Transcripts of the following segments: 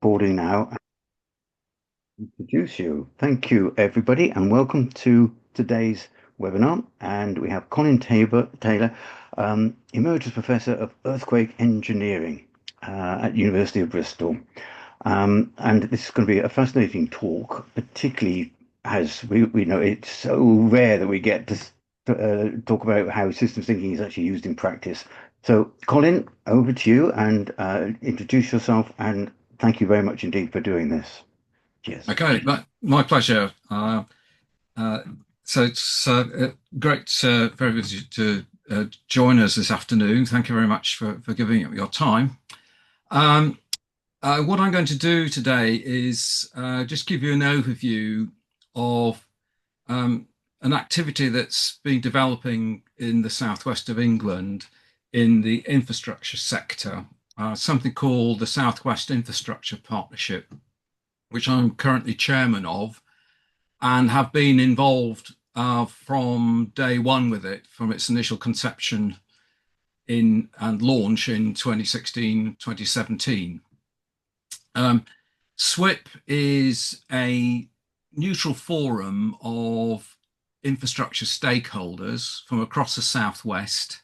recording now and introduce you. Thank you, everybody, and welcome to today's webinar. And we have Colin Taylor, Emeritus Professor of Earthquake Engineering at University of Bristol. And this is going to be a fascinating talk, particularly as we know it's so rare that we get to talk about how systems thinking is actually used in practice. So, Colin, over to you and introduce yourself, and thank you very much indeed for doing this. Cheers. Okay, my pleasure. Uh, so it's great very good to join us this afternoon. Thank you very much for giving up your time. What I'm going to do today is just give you an overview of an activity that's been developing in the southwest of England in the infrastructure sector, something called the Southwest Infrastructure Partnership, which I'm currently chairman of and have been involved from day one with it, from its initial conception and launch in 2016, 2017. SWIP is a neutral forum of infrastructure stakeholders from across the southwest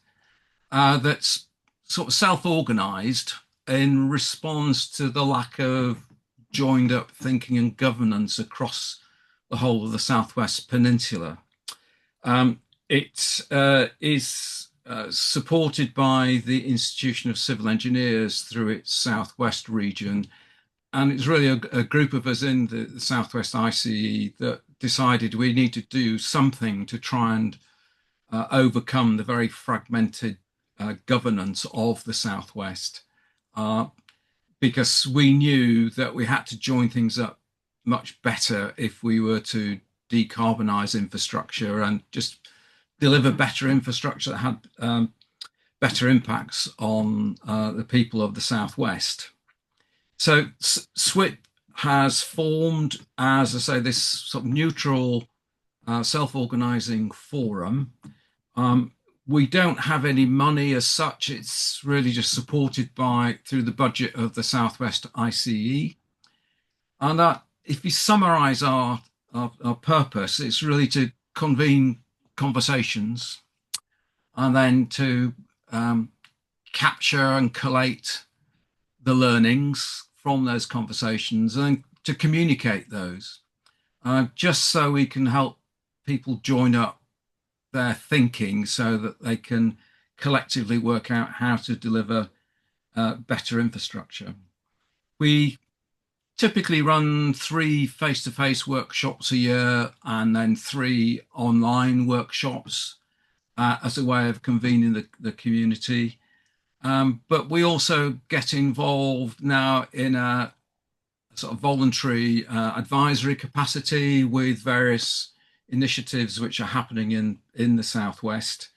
that's sort of self-organized in response to the lack of joined up thinking and governance across the whole of the Southwest Peninsula. It is supported by the Institution of Civil Engineers through its Southwest region. And it's really a group of us in the Southwest ICE that decided we need to do something to try and overcome the very fragmented governance of the Southwest. Because we knew that we had to join things up much better if we were to decarbonize infrastructure and just deliver better infrastructure that had better impacts on the people of the Southwest. So SWIP has formed, as I say, this sort of neutral self-organizing forum. We don't have any money as such. It's really just supported through the budget of the Southwest ICE. And if you summarize our purpose, it's really to convene conversations and then to capture and collate the learnings from those conversations and to communicate those, just so we can help people join up their thinking so that they can collectively work out how to deliver better infrastructure. We typically run 3 face-to-face workshops a year and then 3 online workshops as a way of convening the community. But we also get involved now in a sort of voluntary advisory capacity with various initiatives which are happening in the Southwest.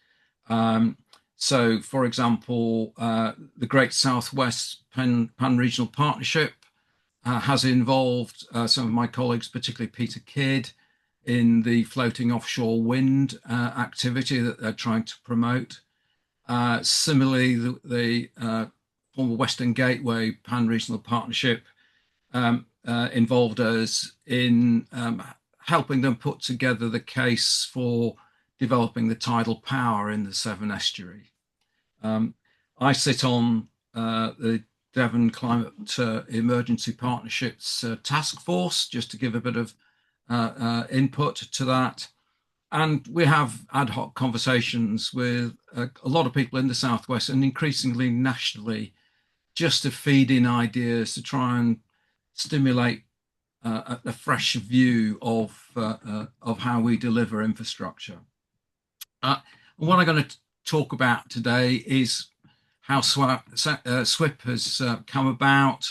So, for example, the Great Southwest Pan-Regional Partnership has involved some of my colleagues, particularly Peter Kidd, in the floating offshore wind activity that they're trying to promote. Similarly, the former Western Gateway Pan-Regional Partnership involved us in helping them put together the case for developing the tidal power in the Severn Estuary. I sit on the Devon Climate Emergency Partnerships Task Force, just to give a bit of input to that. And we have ad hoc conversations with a lot of people in the Southwest and increasingly nationally, just to feed in ideas to try and stimulate a fresh view of how we deliver infrastructure. What I'm going to talk about today is how SWIP has come about,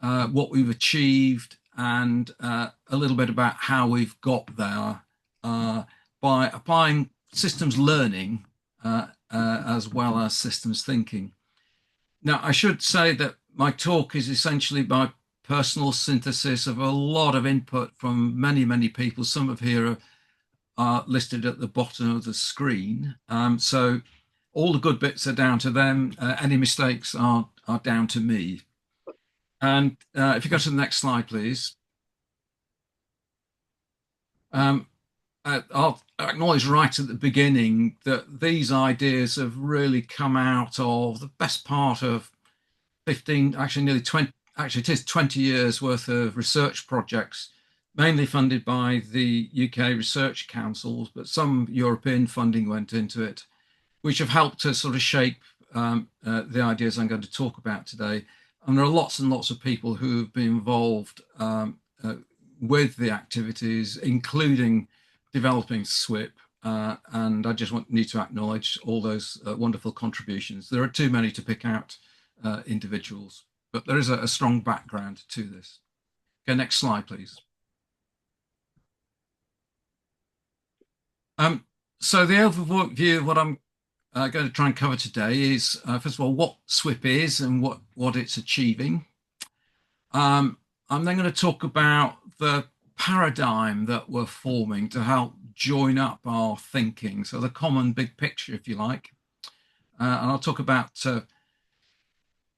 what we've achieved, and a little bit about how we've got there by applying systems learning as well as systems thinking. Now, I should say that my talk is essentially my personal synthesis of a lot of input from many, many people. Some of here are listed at the bottom of the screen. So all the good bits are down to them. Any mistakes are down to me. And if you go to the next slide, please. Um, I'll acknowledge right at the beginning that these ideas have really come out of the best part of 15, actually nearly 20, actually it is 20 years worth of research projects, mainly funded by the UK research councils, but some European funding went into it, which have helped to sort of shape the ideas I'm going to talk about today. And there are lots and lots of people who have been involved with the activities, including developing SWIP. And I just need to acknowledge all those wonderful contributions. There are too many to pick out individuals, but there is a strong background to this. Okay, next slide, please. Um, so the overview of what I'm going to try and cover today is, first of all, what SWIP is and what it's achieving. I'm then going to talk about the paradigm that we're forming to help join up our thinking, so the common big picture, if you like. And I'll talk about some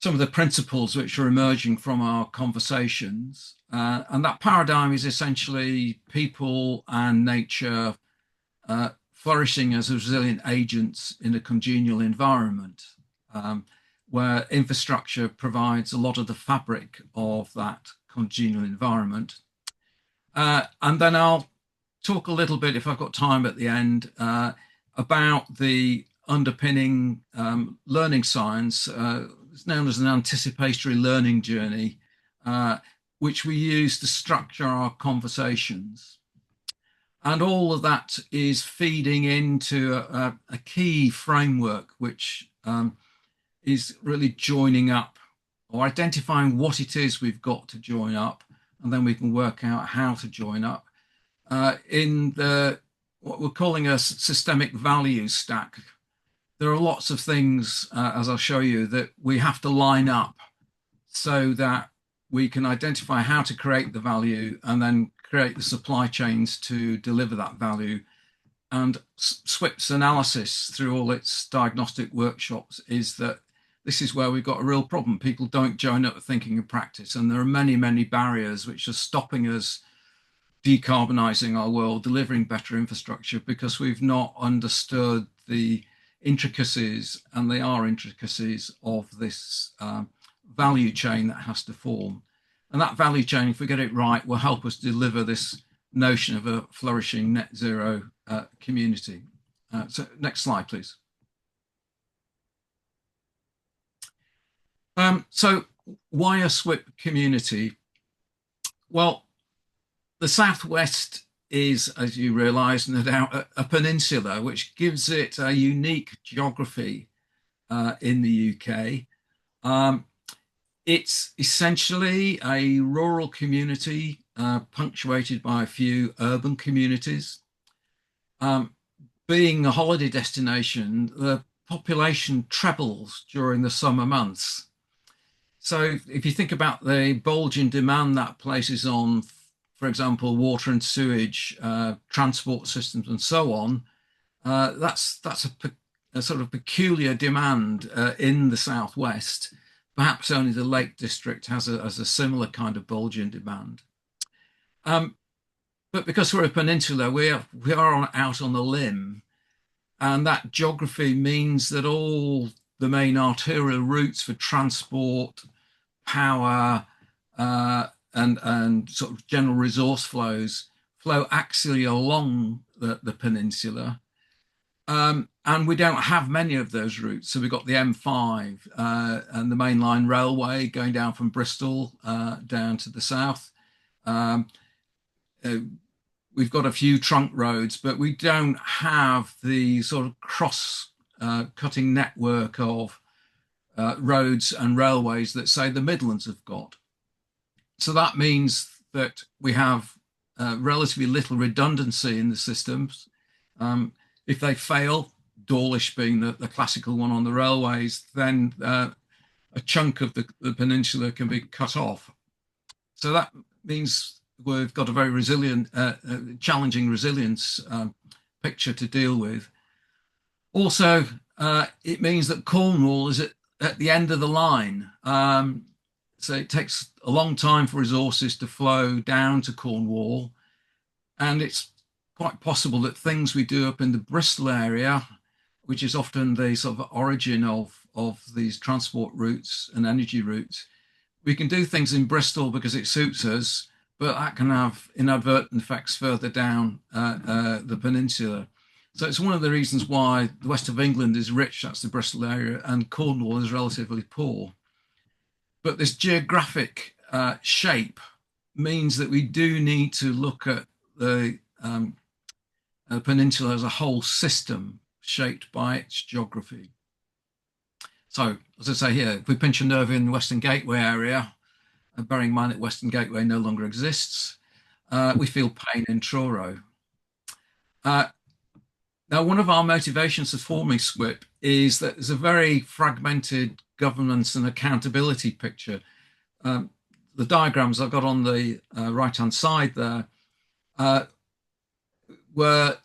of the principles which are emerging from our conversations. And that paradigm is essentially people and nature flourishing as resilient agents in a congenial environment, where infrastructure provides a lot of the fabric of that congenial environment. And then I'll talk a little bit, if I've got time at the end, about the underpinning learning science. It's known as an anticipatory learning journey, which we use to structure our conversations. And all of that is feeding into a key framework, which is really joining up or identifying what it is we've got to join up, and then we can work out how to join up in the what we're calling a systemic value stack. There are lots of things, as I'll show you, that we have to line up so that we can identify how to create the value and then create the supply chains to deliver that value. And SWIP's analysis through all its diagnostic workshops is that this is where we've got a real problem. People don't join up thinking and practice, and there are many, many barriers which are stopping us decarbonising our world, delivering better infrastructure, because we've not understood the intricacies, and they are intricacies, of this value chain that has to form. And that value chain, if we get it right, will help us deliver this notion of a flourishing net zero community. So next slide, please. So why a SWIP community? Well, the Southwest is, as you realise, no doubt, a peninsula, which gives it a unique geography in the UK. It's essentially a rural community punctuated by a few urban communities. Being a holiday destination, the population trebles during the summer months. So if you think about the bulge in demand that places on, for example, water and sewage, transport systems, and so on, that's a sort of peculiar demand in the southwest. Perhaps only the Lake District has a similar kind of bulge in demand. But because we're a peninsula, we are out on the limb, and that geography means that all the main arterial routes for transport, power, and sort of general resource flows flow axially along the peninsula. And we don't have many of those routes. So we've got the M5 and the mainline railway going down from Bristol down to the south. We've got a few trunk roads, but we don't have the sort of cross-cutting network of roads and railways that, say, the Midlands have got. So that means that we have relatively little redundancy in the systems. If they fail, Dawlish being the classical one on the railways, then a chunk of the peninsula can be cut off. So that means we've got a very resilient, challenging resilience picture to deal with. Also, it means that Cornwall is at the end of the line. So it takes a long time for resources to flow down to Cornwall. And it's quite possible that things we do up in the Bristol area, which is often the sort of origin of these transport routes and energy routes, we can do things in Bristol because it suits us, but that can have inadvertent effects further down the peninsula. So it's one of the reasons why the west of England is rich, that's the Bristol area, and Cornwall is relatively poor. But this geographic shape means that we do need to look at the peninsula as a whole system shaped by its geography. So, as I say here, if we pinch a nerve in the Western Gateway area, bearing in mind that Western Gateway no longer exists, we feel pain in Truro. Now, one of our motivations for forming SWIP is that there's a very fragmented governance and accountability picture. The diagrams I've got on the right-hand side there were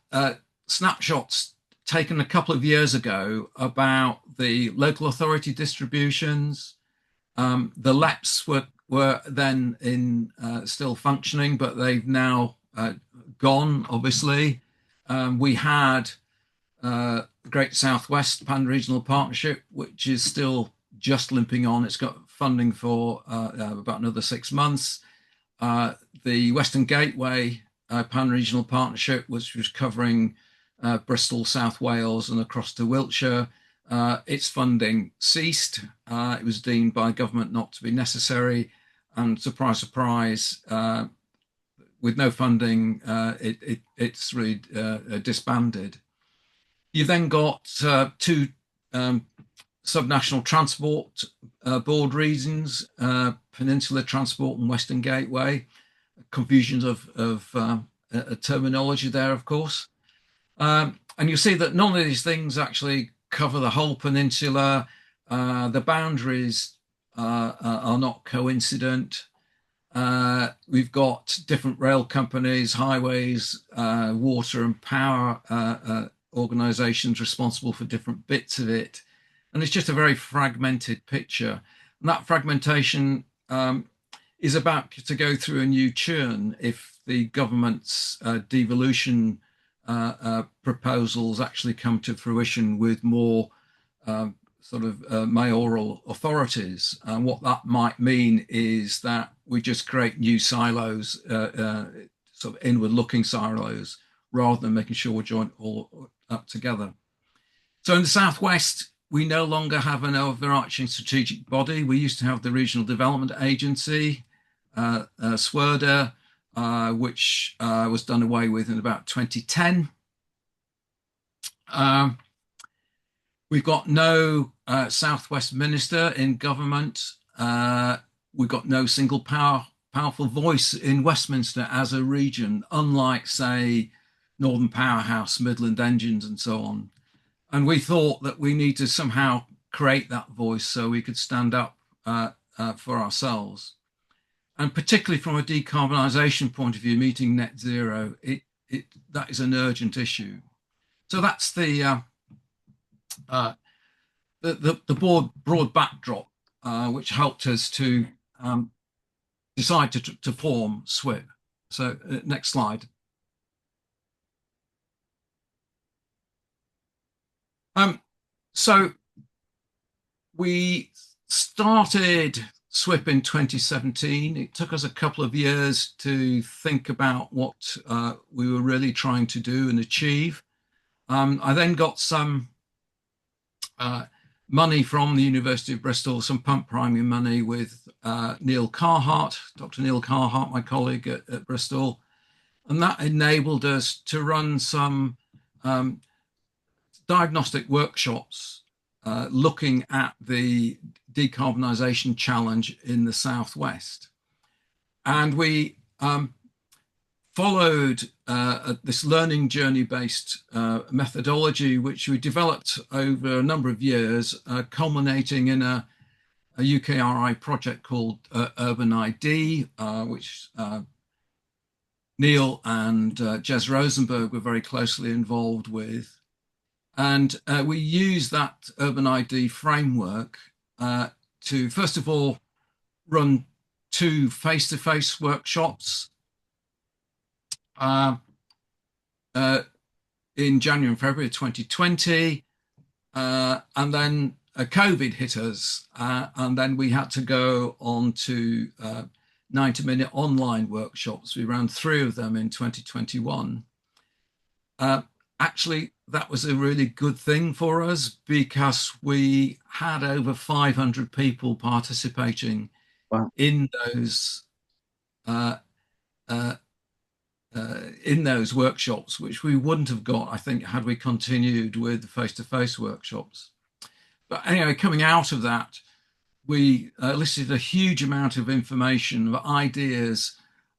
snapshots taken a couple of years ago about the local authority distributions. The LEPs were then in still functioning, but they've now gone, obviously. We had the Great Southwest Pan-Regional Partnership, which is still just limping on. It's got funding for about another 6 months. The Western Gateway Pan-Regional Partnership, which was covering Bristol, South Wales, and across to Wiltshire, its funding ceased. It was deemed by government not to be necessary, and surprise, surprise, with no funding, it's really disbanded. You then got two subnational transport board regions, Peninsula Transport and Western Gateway. Confusions of terminology there, of course. And you'll see that none of these things actually cover the whole peninsula. The boundaries are not coincident. We've got different rail companies, highways, water and power organisations responsible for different bits of it. And it's just a very fragmented picture. And that fragmentation is about to go through a new churn if the government's devolution proposals actually come to fruition with more mayoral authorities. And what that might mean is that we just create new silos, sort of inward-looking silos, rather than making sure we're joined all up together. So in the Southwest, we no longer have an overarching strategic body. We used to have the Regional Development Agency, SWERDA, which was done away with in about 2010. We've got no Southwest minister in government. We've got no single powerful voice in Westminster as a region, unlike, say, Northern Powerhouse, Midland Engines, and so on. And we thought that we need to somehow create that voice so we could stand up for ourselves. And particularly from a decarbonisation point of view, meeting net zero, that is an urgent issue. So that's the broad backdrop, which helped us to decide to form SWIP. So next slide. So we started SWIP in 2017. It took us a couple of years to think about what we were really trying to do and achieve. I then got some money from the University of Bristol, some pump priming money with Neil Carhart, Dr. Neil Carhart, my colleague at Bristol. And that enabled us to run some diagnostic workshops looking at the decarbonisation challenge in the Southwest. And we followed this learning journey-based methodology, which we developed over a number of years, culminating in a UKRI project called Urban ID, which Neil and Jez Rosenberg were very closely involved with. And we use that Urban ID framework to, first of all, run two face-to-face workshops uh, uh, in January and February 2020. And then COVID hit us, and then we had to go on to 90-minute online workshops. We ran three of them in 2021. Uh, Actually, that was a really good thing for us because we had over 500 people participating Wow. in uh, uh, those workshops, which we wouldn't have got, I think, had we continued with the face-to-face workshops. But anyway, coming out of that, we listed a huge amount of information, of ideas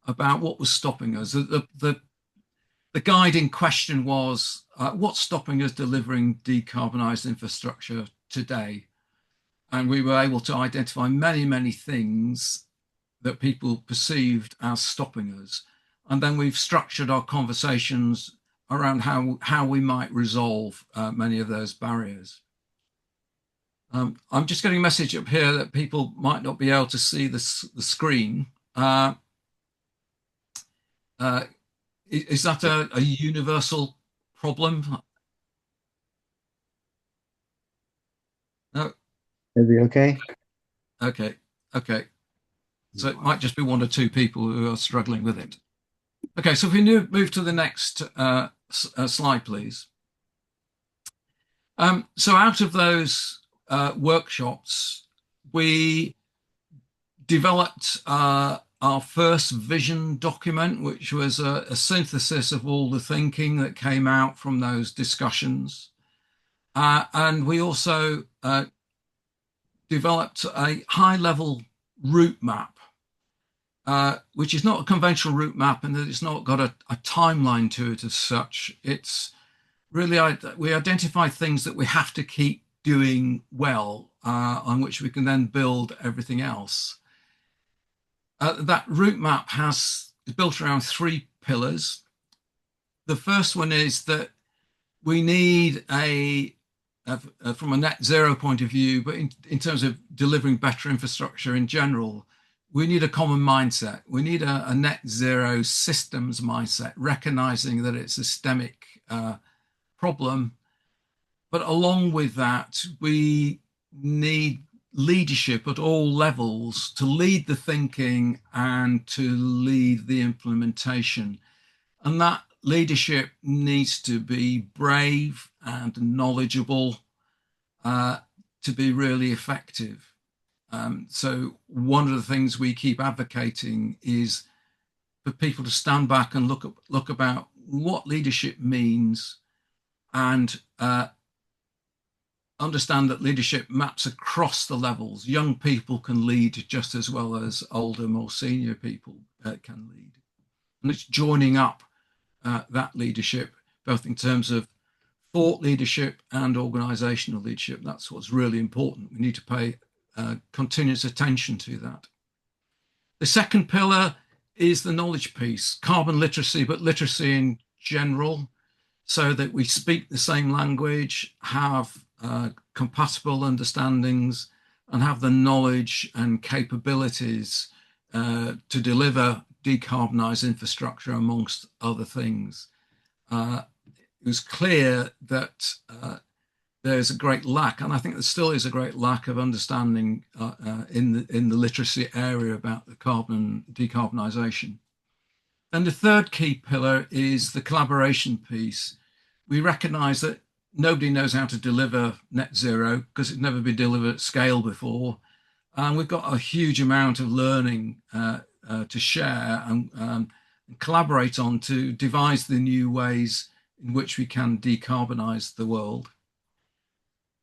about what was stopping us. The guiding question was, what's stopping us delivering decarbonised infrastructure today? And we were able to identify many, many things that people perceived as stopping us. And then we've structured our conversations around how we might resolve many of those barriers. I'm just getting a message up here that people might not be able to see the screen. Uh, is that a universal problem? No. Maybe okay? Okay. Okay. So it might just be one or two people who are struggling with it. Okay. So if we move to the next slide, please. So out of those workshops, we developed our first vision document, which was a synthesis of all the thinking that came out from those discussions. And we also developed a high level route map, which is not a conventional route map in that it's not got a timeline to it as such. It's really, we identify things that we have to keep doing well, on which we can then build everything else. That route map is built around three pillars. The first one is that we need from a net zero point of view, but in terms of delivering better infrastructure in general, we need a common mindset. We need a net zero systems mindset, recognizing that it's a systemic problem. But along with that, we need leadership at all levels to lead the thinking and to lead the implementation. And that leadership needs to be brave and knowledgeable to be really effective. So one of the things we keep advocating is for people to stand back and look about what leadership means and understand that leadership maps across the levels. Young people can lead just as well as older, more senior people can lead. And it's joining up that leadership, both in terms of thought leadership and organizational leadership. That's what's really important. We need to pay continuous attention to that. The second pillar is the knowledge piece, carbon literacy, but literacy in general, so that we speak the same language, have compatible understandings, and have the knowledge and capabilities to deliver decarbonised infrastructure, amongst other things. It was clear that there's a great lack, and I think there still is a great lack of understanding in the literacy area about the carbon decarbonisation. And the third key pillar is the collaboration piece. We recognise that nobody knows how to deliver net zero because it's never been delivered at scale before, and we've got a huge amount of learning to share and collaborate on to devise the new ways in which we can decarbonise the world.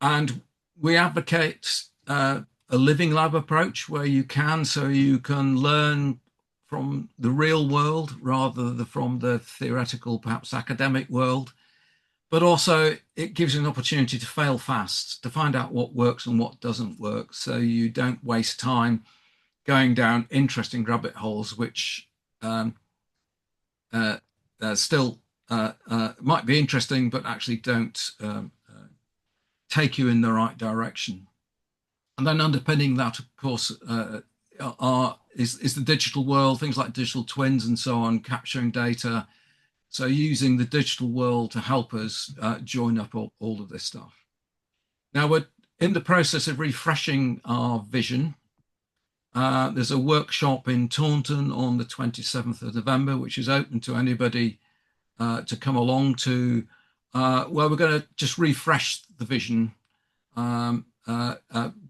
And we advocate a living lab approach where you can learn from the real world rather than from the theoretical, perhaps academic world. But also it gives you an opportunity to fail fast, to find out what works and what doesn't work, so you don't waste time going down interesting rabbit holes, which still might be interesting, but actually don't take you in the right direction. And then underpinning that, of course, is the digital world, things like digital twins and so on, capturing data. So using the digital world to help us join up all of this stuff. Now we're in the process of refreshing our vision. There's a workshop in Taunton on the 27th of November, which is open to anybody to come along to, where we're going to just refresh the vision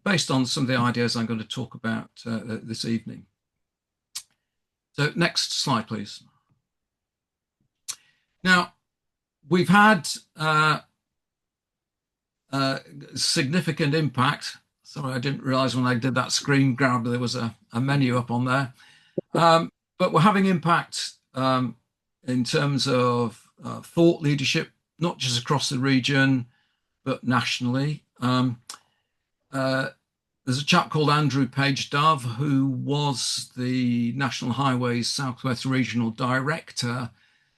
based on some of the ideas I'm going to talk about this evening. So next slide, please. Now, we've had significant impact. Sorry, I didn't realize when I did that screen grab there was a menu up on there. But we're having impact in terms of thought leadership, not just across the region, but nationally. There's a chap called Andrew Page Dove, who was the National Highways Southwest Regional Director,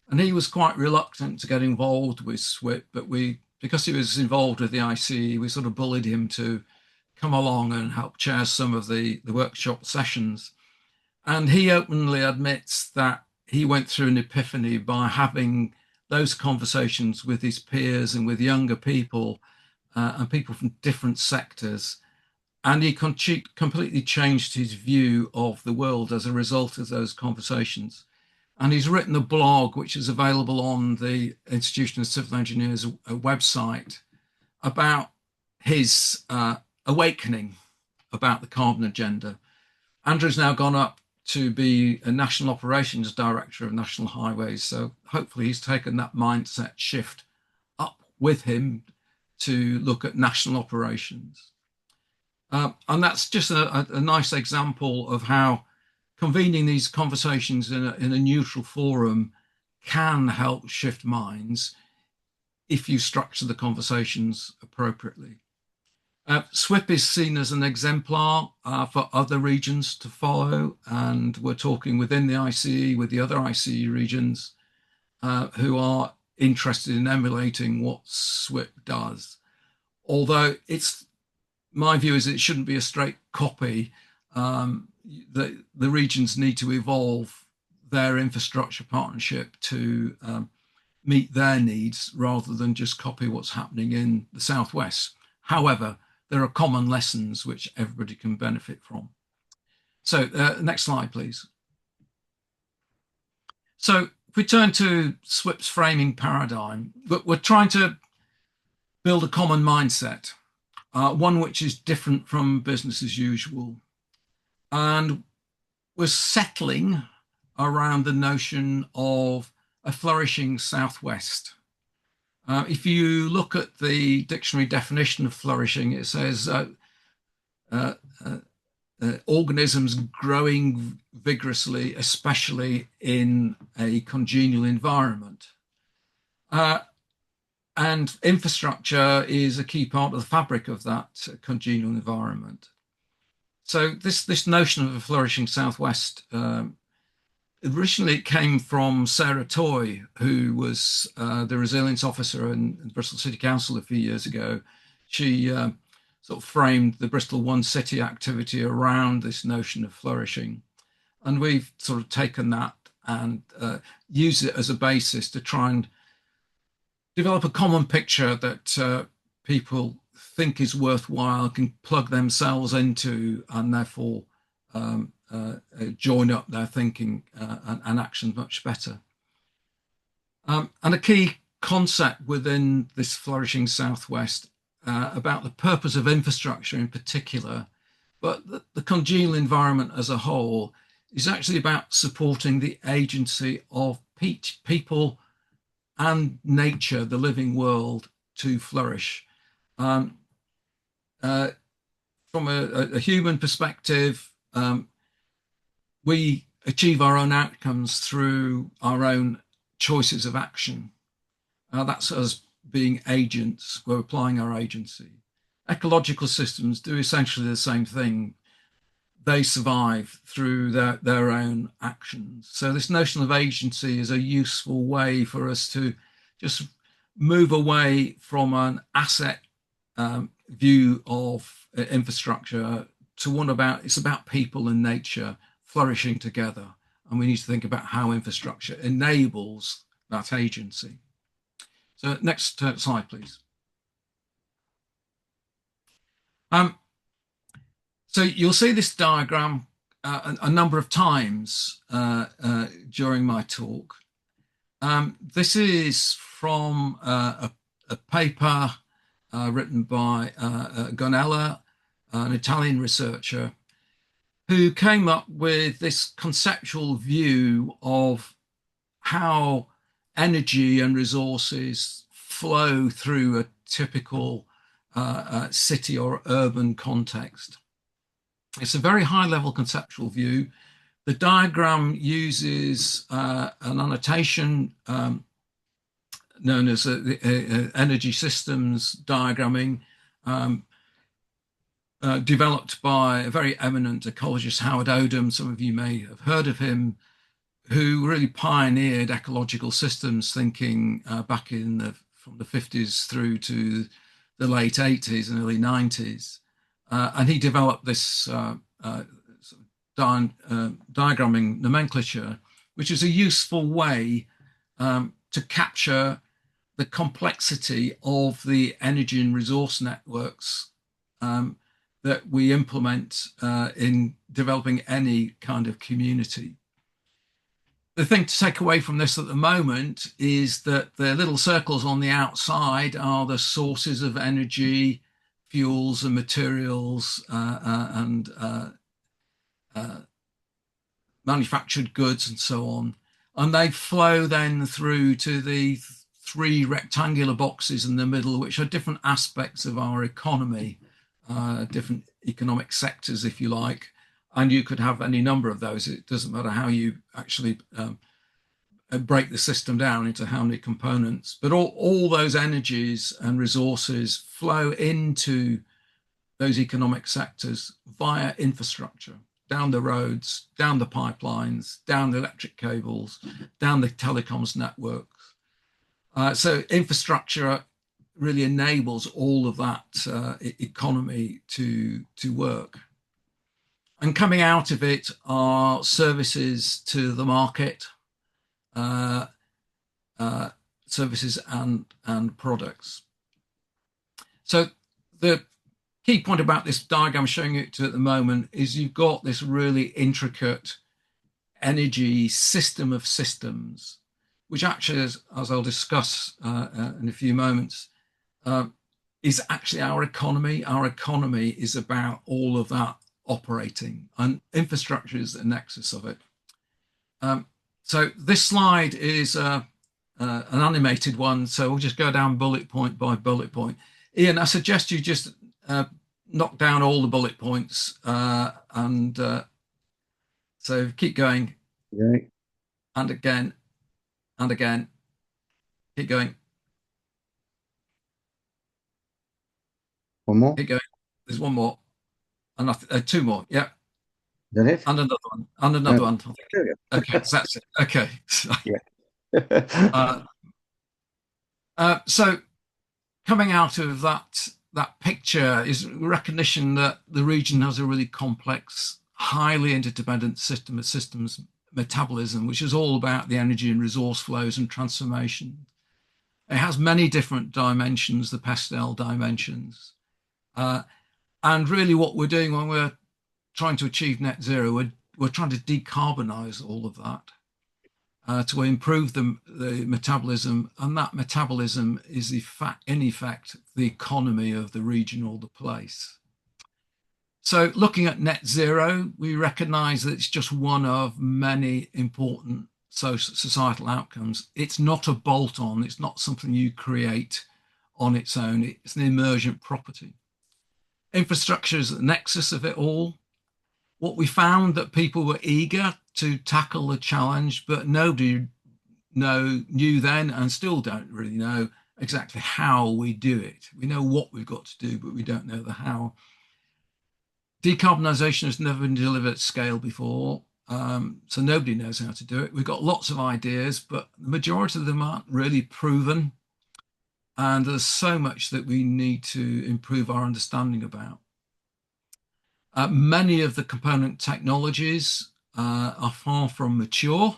and he was quite reluctant to get involved with SWIP, but because he was involved with the ICE, we sort of bullied him to come along and help chair some of the workshop sessions. And he openly admits that he went through an epiphany by having those conversations with his peers and with younger people and people from different sectors. And he completely changed his view of the world as a result of those conversations. And he's written a blog, which is available on the Institution of Civil Engineers website, about his awakening about the carbon agenda. Andrew's now gone up to be a National Operations Director of National Highways. So hopefully he's taken that mindset shift up with him to look at national operations. And that's just a nice example of how convening these conversations in a neutral forum can help shift minds if you structure the conversations appropriately. SWIP is seen as an exemplar for other regions to follow, and we're talking within the ICE with the other ICE regions who are interested in emulating what SWIP does. Although my view is it shouldn't be a straight copy. The regions need to evolve their infrastructure partnership to meet their needs rather than just copy what's happening in the Southwest. However, there are common lessons which everybody can benefit from. So next slide, please. So if we turn to SWIP's framing paradigm, we're trying to build a common mindset, one which is different from business as usual. And we're settling around the notion of a flourishing Southwest. If you look at the dictionary definition of flourishing, it says organisms growing vigorously, especially in a congenial environment. And infrastructure is a key part of the fabric of that congenial environment. So this notion of a flourishing Southwest, originally it came from Sarah Toy, who was the resilience officer in Bristol City Council a few years ago. She sort of framed the Bristol One City activity around this notion of flourishing. And we've sort of taken that and used it as a basis to try and develop a common picture that people think is worthwhile, can plug themselves into, and therefore join up their thinking and action much better. And a key concept within this flourishing Southwest about the purpose of infrastructure in particular, but the congenial environment as a whole, is actually about supporting the agency of people and nature, the living world, to flourish. From a human perspective, we achieve our own outcomes through our own choices of action. That's us being agents. We're applying our agency. Ecological systems do essentially the same thing. They survive through their own actions. So this notion of agency is a useful way for us to just move away from an asset view of infrastructure to one about it's about people and nature flourishing together, and we need to think about how infrastructure enables that agency. So next slide, please. Um, so you'll see this diagram a number of times during my talk. This is from a paper written by Gonella, an Italian researcher, who came up with this conceptual view of how energy and resources flow through a typical city or urban context. It's a very high level conceptual view. The diagram uses an annotation known as energy systems diagramming, developed by a very eminent ecologist, Howard Odum. Some of you may have heard of him, who really pioneered ecological systems thinking back from the 50s through to the late 80s and early 90s. And he developed this diagramming nomenclature, which is a useful way to capture the complexity of the energy and resource networks that we implement in developing any kind of community. The thing to take away from this at the moment is that the little circles on the outside are the sources of energy, fuels and materials and manufactured goods and so on. And they flow then through to the three rectangular boxes in the middle, which are different aspects of our economy, different economic sectors, if you like. And you could have any number of those. It doesn't matter how you actually break the system down into how many components. But all those energies and resources flow into those economic sectors via infrastructure, down the roads, down the pipelines, down the electric cables, down the telecoms networks. So infrastructure really enables all of that economy to work. And coming out of it are services to the market, services and products. So the key point about this diagram I'm showing it to at the moment is you've got this really intricate energy system of systems, which actually, as I'll discuss in a few moments, is actually our economy. Our economy is about all of that operating, and infrastructure is the nexus of it. So this slide is an animated one, so we'll just go down bullet point by bullet point. Ian, I suggest you just knock down all the bullet points and so keep going. Okay. And again, and again. Keep going. One more. Keep going. There's one more. And two more. Yeah. Is that it? And another one. And another one. There Okay, so that's it. Okay. we go. Yeah. So coming out of that picture is recognition that the region has a really complex, highly interdependent system of systems metabolism, which is all about the energy and resource flows and transformation. It has many different dimensions, the pastel dimensions. And really what we're doing when we're trying to achieve net zero, we're trying to decarbonize all of that to improve the metabolism. And that metabolism is in effect the economy of the region or the place. So looking at net zero, we recognize that it's just one of many important societal outcomes. It's not a bolt-on. It's not something you create on its own. It's an emergent property. Infrastructure is the nexus of it all. What we found that people were eager to tackle the challenge, but nobody knew then and still don't really know exactly how we do it. We know what we've got to do, but we don't know the how. Decarbonisation has never been delivered at scale before, so nobody knows how to do it. We've got lots of ideas, but the majority of them aren't really proven. And there's so much that we need to improve our understanding about. Many of the component technologies are far from mature,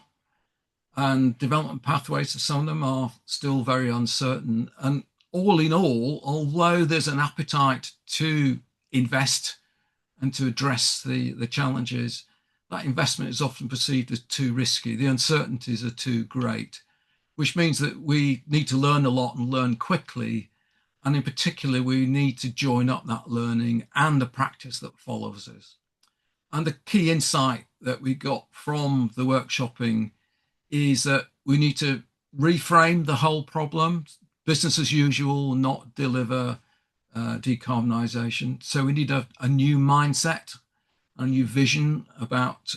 and development pathways for some of them are still very uncertain. And all in all, although there's an appetite to invest and to address the challenges, that investment is often perceived as too risky. The uncertainties are too great, which means that we need to learn a lot and learn quickly. And in particular, we need to join up that learning and the practice that follows us. And the key insight that we got from the workshopping is that we need to reframe the whole problem. Business as usual will not deliver decarbonisation. So we need a new mindset, a new vision about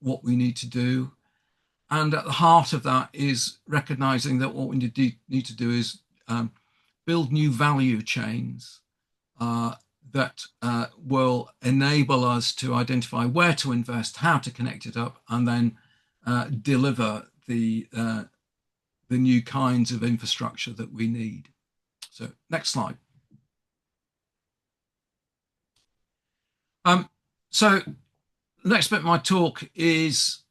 what we need to do. And at the heart of that is recognizing that what we need to do is build new value chains that will enable us to identify where to invest, how to connect it up, and then deliver the new kinds of infrastructure that we need. So next slide. So the next bit of my talk is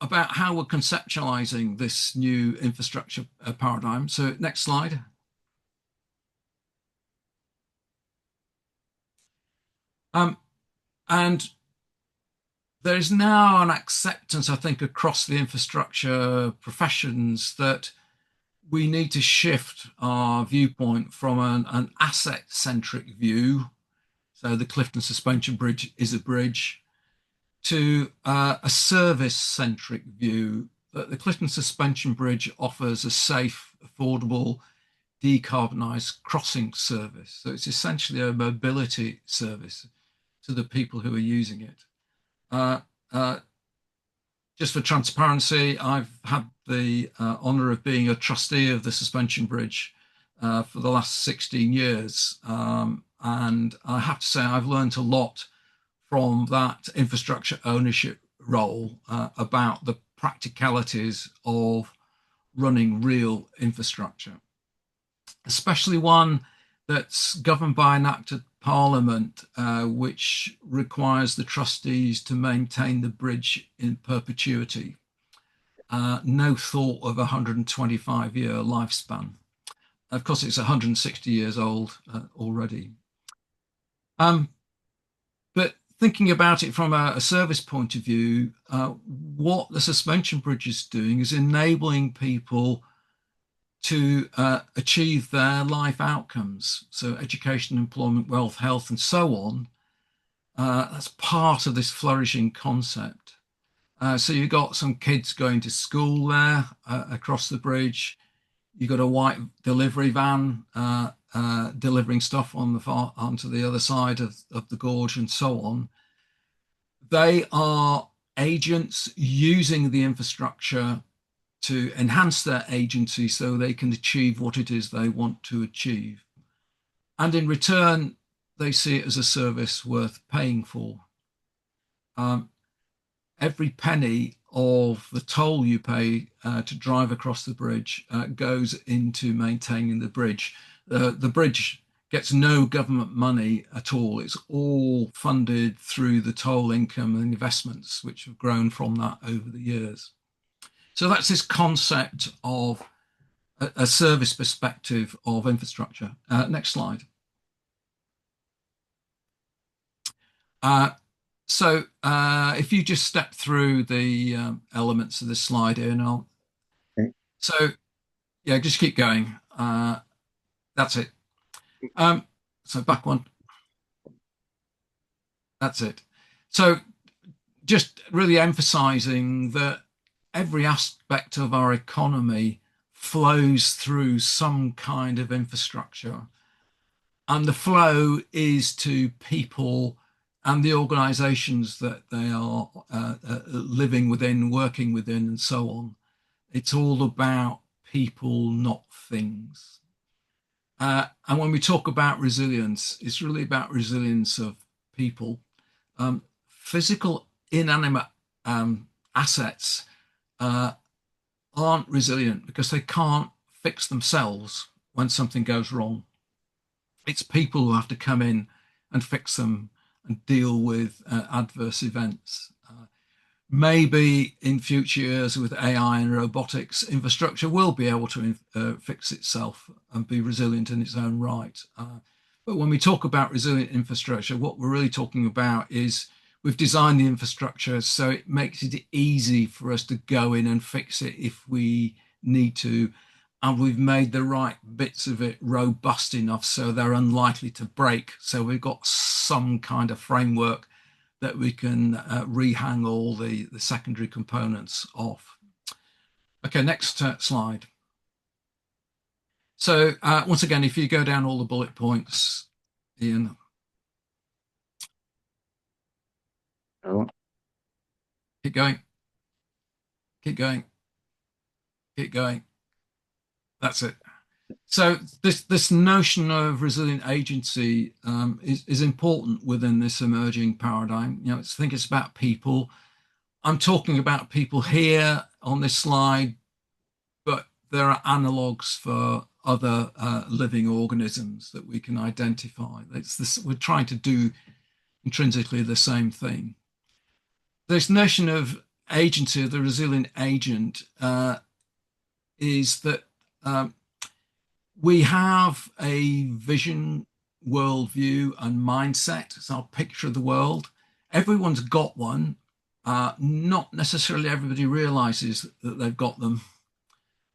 about how we're conceptualizing this new infrastructure paradigm. So next slide. And there is now an acceptance, I think, across the infrastructure professions that we need to shift our viewpoint from an asset-centric view, so the Clifton Suspension Bridge is a bridge, to a service-centric view that the Clifton Suspension Bridge offers a safe, affordable, decarbonised crossing service. So it's essentially a mobility service to the people who are using it. Uh, uh, just for transparency, I've had the honour of being a trustee of the suspension bridge for the last 16 years. And I have to say, I've learned a lot from that infrastructure ownership role about the practicalities of running real infrastructure, especially one that's governed by an act of parliament, which requires the trustees to maintain the bridge in perpetuity. No thought of a 125-year lifespan. Of course, it's 160 years old already. But thinking about it from a service point of view, what the suspension bridge is doing is enabling people to achieve their life outcomes. So education, employment, wealth, health, and so on. That's part of this flourishing concept. So you've got some kids going to school there across the bridge. You've got a white delivery van delivering stuff onto the other side of the gorge and so on. They are agents using the infrastructure to enhance their agency so they can achieve what it is they want to achieve. And in return, they see it as a service worth paying for. Every penny of the toll you pay to drive across the bridge goes into maintaining the bridge. The bridge gets no government money at all. It's all funded through the toll income and investments, which have grown from that over the years. So that's this concept of a service perspective of infrastructure. Next slide. So if you just step through the elements of this slide here, and Okay. so yeah, just keep going. That's it. So back one. That's it. So just really emphasizing that every aspect of our economy flows through some kind of infrastructure. And the flow is to people and the organizations that they are living within, working within, and so on. It's all about people, not things. And when we talk about resilience, it's really about resilience of people. Physical, inanimate assets aren't resilient because they can't fix themselves when something goes wrong. It's people who have to come in and fix them and deal with adverse events. Maybe in future years with AI and robotics, infrastructure will be able to fix itself and be resilient in its own right. But when we talk about resilient infrastructure, what we're really talking about is we've designed the infrastructure so it makes it easy for us to go in and fix it if we need to. And we've made the right bits of it robust enough so they're unlikely to break. So we've got some kind of framework that we can rehang all the secondary components off. Okay, next slide. So once again, if you go down all the bullet points, Ian, Oh, keep going, keep going, keep going. That's it. So this notion of resilient agency is important within this emerging paradigm. You know, I think it's about people. I'm talking about people here on this slide, but there are analogues for other living organisms that we can identify. It's this, we're trying to do intrinsically the same thing. This notion of agency, of the resilient agent, is that we have a vision, worldview, and mindset. It's our picture of the world. Everyone's got one. Not necessarily everybody realizes that they've got them.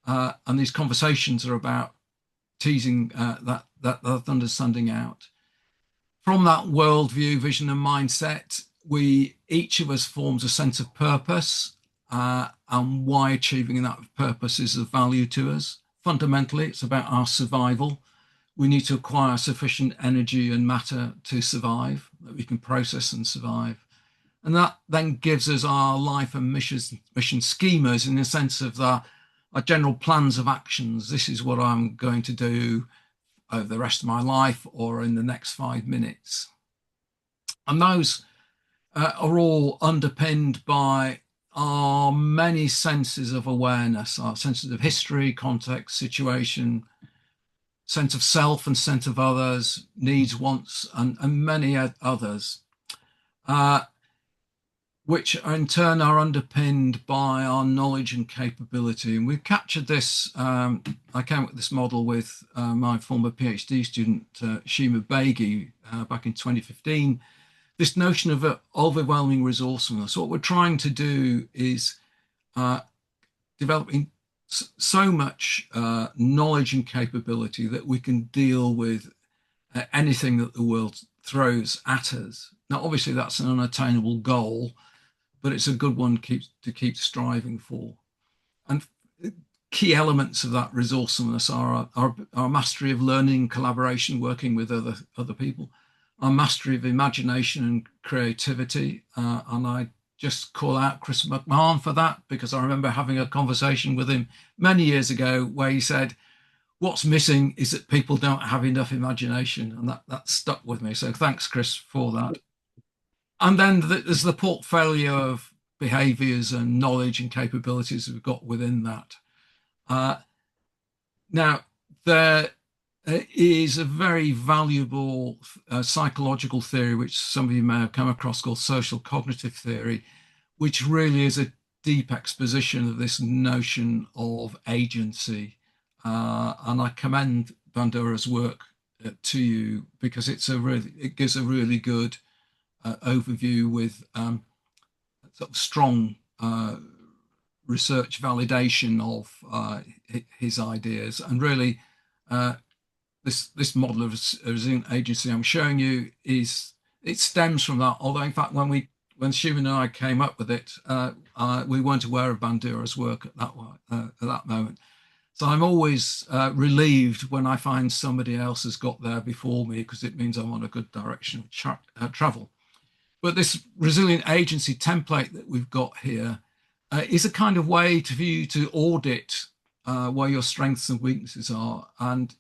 And these conversations are about teasing that understanding out. From that worldview, vision, and mindset, we each of us forms a sense of purpose, and why achieving that purpose is of value to us. Fundamentally, it's about our survival. We need to acquire sufficient energy and matter to survive, that we can process and survive. And that then gives us our life and mission schemas in the sense of our general plans of actions. This is what I'm going to do over the rest of my life or in the next 5 minutes. And those are all underpinned by our many senses of awareness, our senses of history, context, situation, sense of self and sense of others, needs, wants, and many others, which in turn are underpinned by our knowledge and capability. And we've captured this, I came up with this model with my former PhD student, Shima Begi, back in 2015, this notion of overwhelming resourcefulness. What we're trying to do is developing so much knowledge and capability that we can deal with anything that the world throws at us. Now, obviously, that's an unattainable goal, but it's a good one to keep striving for. And key elements of that resourcefulness are our mastery of learning, collaboration, working with other people, our mastery of imagination and creativity. And I just call out Chris McMahon for that, because I remember having a conversation with him many years ago where he said, what's missing is that people don't have enough imagination. And that stuck with me. So thanks, Chris, for that. And then there's the portfolio of behaviors and knowledge and capabilities we've got within that. Now, there is a very valuable psychological theory, which some of you may have come across, called social cognitive theory, which really is a deep exposition of this notion of agency. And I commend Bandura's work to you, because it gives a really good overview with sort of strong research validation of his ideas. And really, this model of resilient agency I'm showing you it stems from that. Although, in fact, when Shima and I came up with it, we weren't aware of Bandura's work at that moment. So I'm always relieved when I find somebody else has got there before me, because it means I'm on a good direction of travel. But this resilient agency template that we've got here is a kind of way for you to audit where your strengths and weaknesses are. And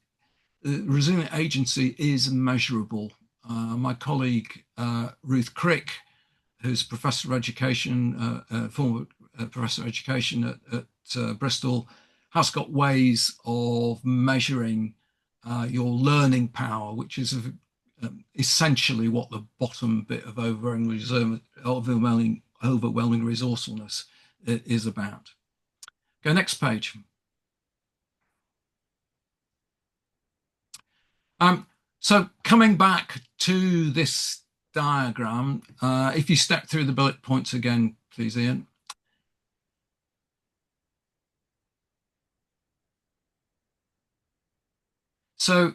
resilient agency is measurable. My colleague, Ruth Crick, who's Professor of Education, former Professor of Education at Bristol, has got ways of measuring your learning power, which is essentially what the bottom bit of overwhelming resourcefulness is about. Go next page. So coming back to this diagram, if you step through the bullet points again, please, Ian. So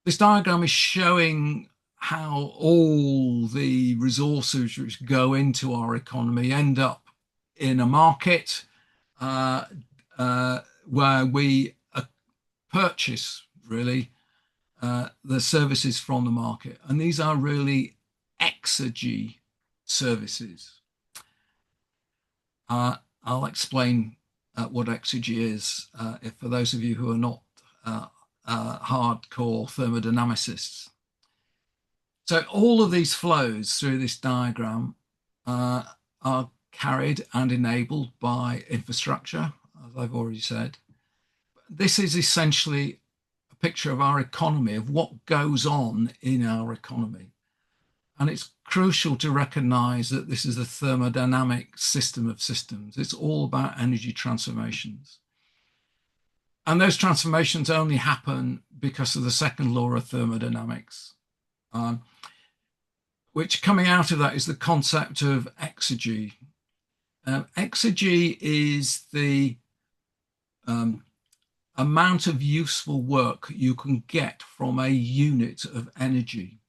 this diagram is showing how all the resources which go into our economy end up in a market where we purchase really the services from the market. And these are really exergy services. I'll explain what exergy is if for those of you who are not hardcore thermodynamicists. So all of these flows through this diagram are carried and enabled by infrastructure, as I've already said. This is essentially a picture of our economy, of what goes on in our economy. And it's crucial to recognize that this is a thermodynamic system of systems. It's all about energy transformations. And those transformations only happen because of the second law of thermodynamics, which coming out of that is the concept of exergy. Exergy is the amount of useful work you can get from a unit of energy.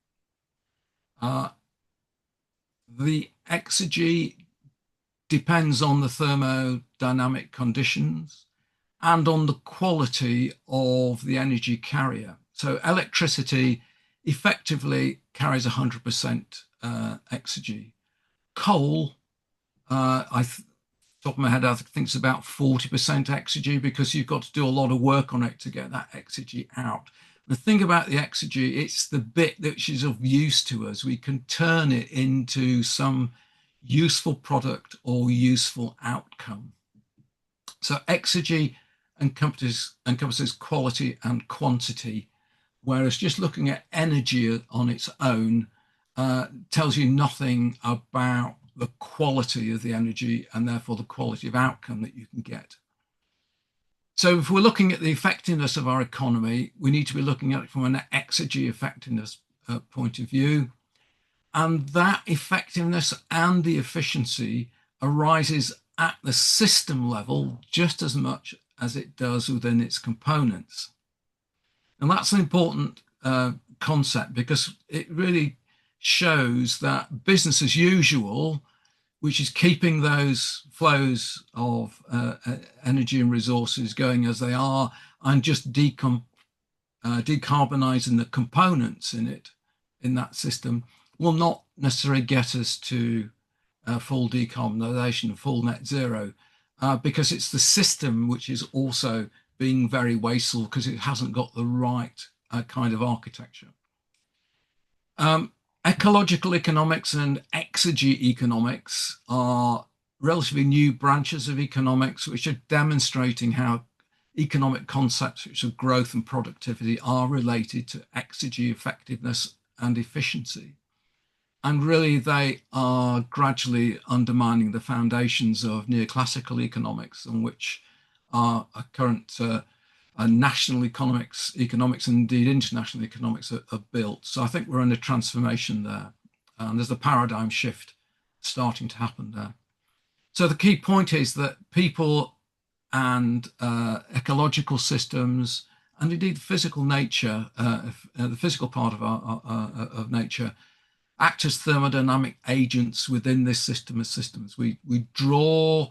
The exergy depends on the thermodynamic conditions and on the quality of the energy carrier. So electricity effectively carries 100% exergy. Coal, top of my head, I think it's about 40% exergy because you've got to do a lot of work on it to get that exergy out. The thing about the exergy, it's the bit which is of use to us. We can turn it into some useful product or useful outcome. So exergy encompasses quality and quantity, whereas just looking at energy on its own tells you nothing about the quality of the energy and therefore the quality of outcome that you can get. So if we're looking at the effectiveness of our economy, we need to be looking at it from an exergy effectiveness point of view. And that effectiveness and the efficiency arises at the system level just as much as it does within its components. And that's an important concept because it really shows that business as usual, which is keeping those flows of energy and resources going as they are and just decarbonizing the components in that system, will not necessarily get us to full decarbonisation, full net zero, because it's the system which is also being very wasteful because it hasn't got the right kind of architecture. Ecological economics and exergy economics are relatively new branches of economics which are demonstrating how economic concepts such as growth and productivity are related to exergy effectiveness and efficiency. And really, they are gradually undermining the foundations of neoclassical economics, on which our current national economics, and indeed international economics are built. So I think we're in a transformation there. There's a paradigm shift starting to happen there. So the key point is that people and ecological systems, and indeed physical nature, the physical part of nature, act as thermodynamic agents within this system of systems. We draw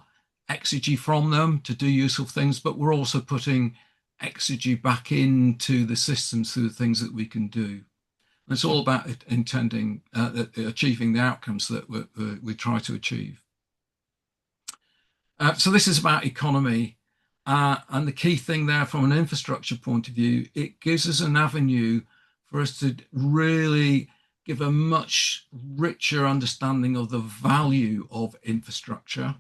exergy from them to do useful things, but we're also putting exergy back into the systems through the things that we can do. And it's all about achieving the outcomes that we try to achieve. So this is about economy. And the key thing there from an infrastructure point of view, it gives us an avenue for us to really give a much richer understanding of the value of infrastructure.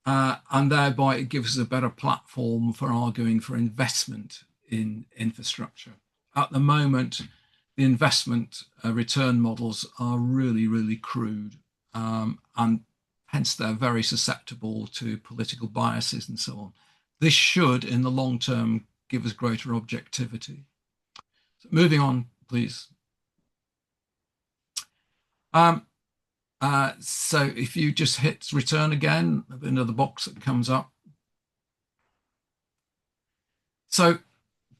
And thereby it gives us a better platform for arguing for investment in infrastructure. at the moment, the investment return models are really, really crude, and hence they're very susceptible to political biases and so on. This should, in the long term, give us greater objectivity. So moving on, please. Um, so if you just hit return again, another box that comes up. So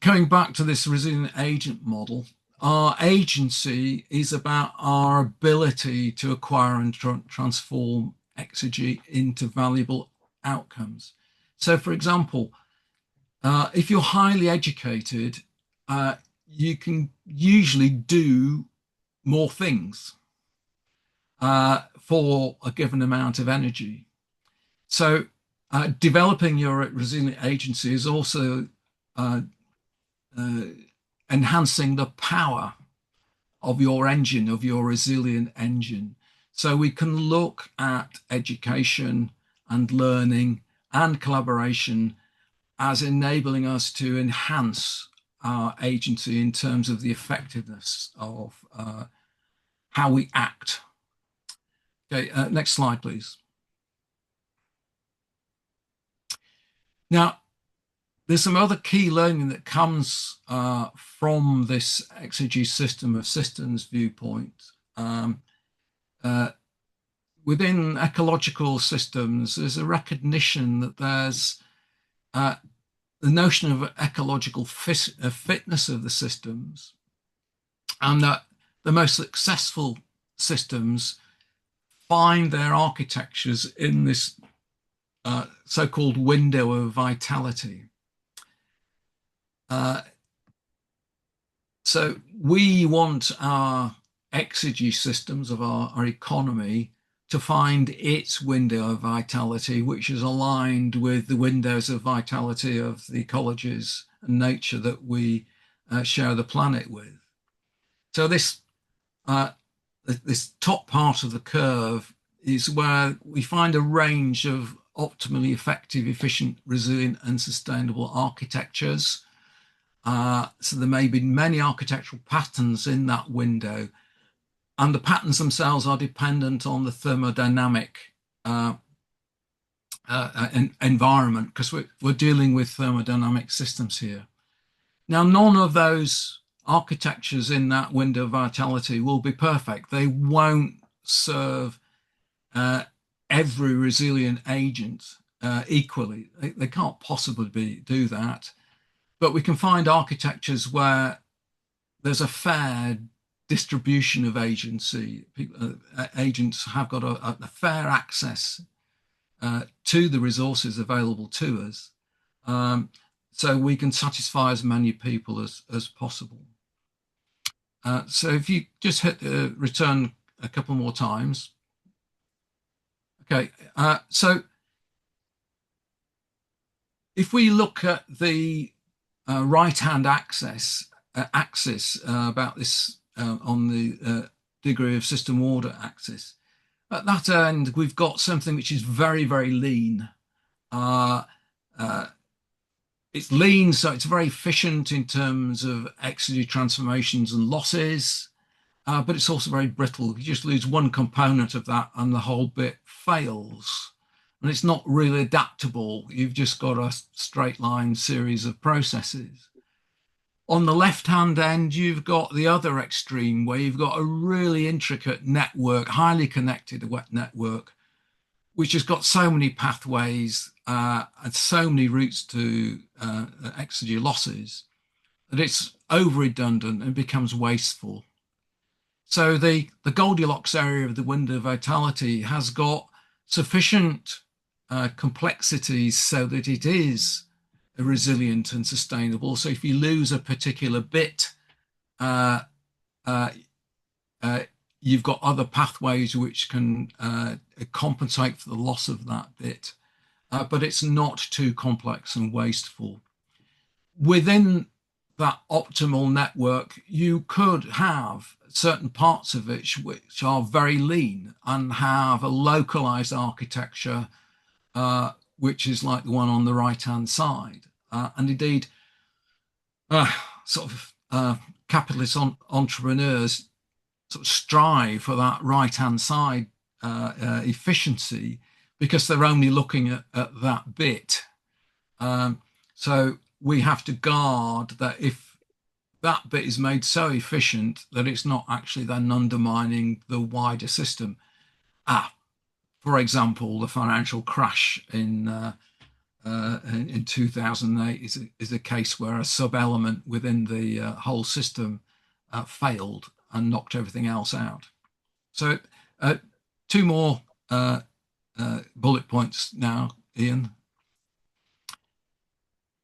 coming back to this resilient agent model, our agency is about our ability to acquire and transform exergy into valuable outcomes. So, for example, if you're highly educated, you can usually do more things for a given amount of energy. So, developing your resilient agency is also uh, uh, enhancing the power of your engine, of your resilient engine. So we can look at education and learning and collaboration as enabling us to enhance our agency in terms of the effectiveness of how we act. Okay, next slide, please. Now, there's some other key learning that comes from this exergy system of systems viewpoint. Within ecological systems, there's a recognition that there's the notion of ecological fitness of the systems, and that the most successful systems find their architectures in this so-called window of vitality. So we want our exergy systems of our economy to find its window of vitality, which is aligned with the windows of vitality of the ecologies and nature that we share the planet with. So this top part of the curve is where we find a range of optimally effective, efficient, resilient, and sustainable architectures. So there may be many architectural patterns in that window, and the patterns themselves are dependent on the thermodynamic environment, because we're dealing with thermodynamic systems here. Now, none of those architectures in that window of vitality will be perfect. They won't serve every resilient agent equally. They can't possibly do that. But we can find architectures where there's a fair distribution of agency. Agents have got a fair access to the resources available to us, so we can satisfy as many people as possible. So if you just hit return a couple more times. Okay, so if we look at the right-hand axis about this on the degree of system order axis. At that end, we've got something which is very, very lean. It's lean, so it's very efficient in terms of exergy transformations and losses, but it's also very brittle. You just lose one component of that and the whole bit fails. And it's not really adaptable. You've just got a straight line series of processes. On the left-hand end, you've got the other extreme where you've got a really intricate network, highly connected wet network, which has got so many pathways and so many routes to exergy losses that it's over-redundant and becomes wasteful. So the Goldilocks area of the window of vitality has got sufficient complexities so that it is resilient and sustainable. So if you lose a particular bit, you've got other pathways which can compensate for the loss of that bit, but it's not too complex and wasteful. Within that optimal network, you could have certain parts of it which are very lean and have a localized architecture, which is like the one on the right-hand side. And indeed, sort of uh, capitalist entrepreneurs sort of strive for that right-hand side efficiency because they're only looking at that bit. Um, so we have to guard that if that bit is made so efficient that it's not actually then undermining the wider system. For example, the financial crash in 2008 is a case where a sub-element within the whole system failed and knocked everything else out. So, uh, two more bullet points now, Ian.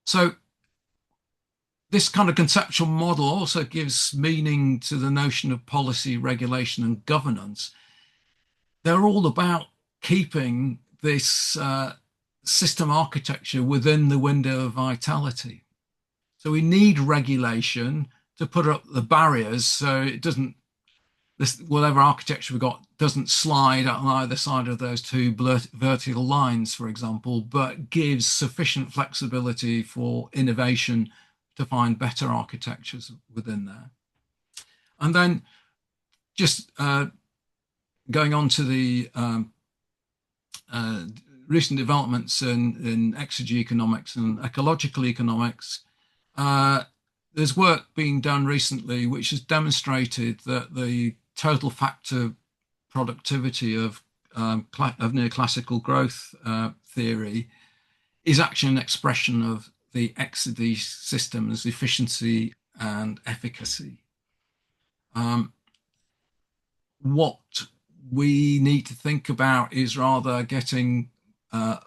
So, this kind of conceptual model also gives meaning to the notion of policy, regulation, and governance. They're all about keeping this system architecture within the window of vitality. So we need regulation to put up the barriers so it doesn't, this whatever architecture we've got doesn't slide on either side of those two vertical lines, for example, but gives sufficient flexibility for innovation to find better architectures within there. And then just going on to the uh, recent developments in exergy economics and ecological economics, there's work being done recently which has demonstrated that the total factor productivity of neoclassical growth theory is actually an expression of the exergy system's efficiency and efficacy. What we need to think about is rather getting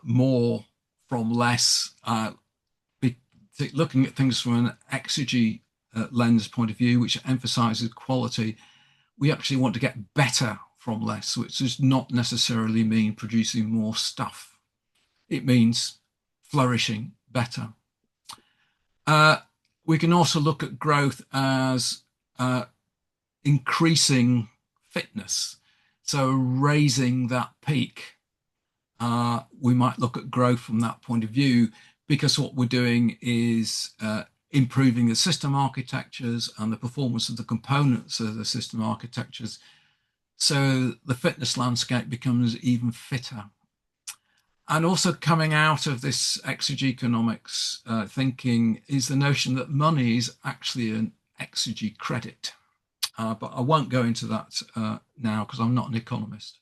more from less, looking at things from an exergy lens point of view, which emphasizes quality. We actually want to get better from less, which does not necessarily mean producing more stuff. It means flourishing better. We can also look at growth as increasing fitness. So raising that peak, we might look at growth from that point of view, because what we're doing is improving the system architectures and the performance of the components of the system architectures. So the fitness landscape becomes even fitter. And also coming out of this exergy economics thinking is the notion that money is actually an exergy credit. But I won't go into that now because I'm not an economist.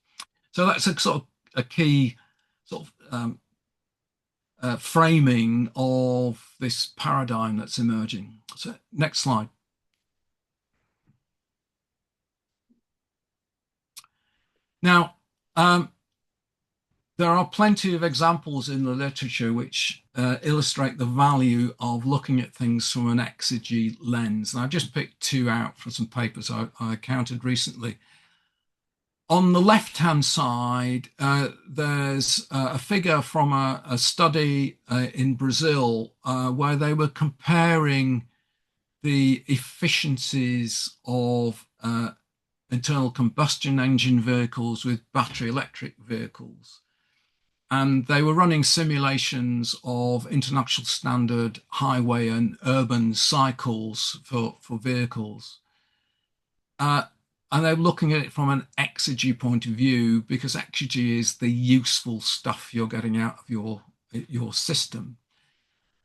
So that's a sort of a key sort of framing of this paradigm that's emerging. So next slide. Now, there are plenty of examples in the literature which illustrate the value of looking at things from an exergy lens. And I've just picked two out from some papers I counted recently. On the left-hand side, there's a figure from a study in Brazil where they were comparing the efficiencies of internal combustion engine vehicles with battery electric vehicles. And they were running simulations of international standard highway and urban cycles for vehicles. And they're looking at it from an exergy point of view, because exergy is the useful stuff you're getting out of your system.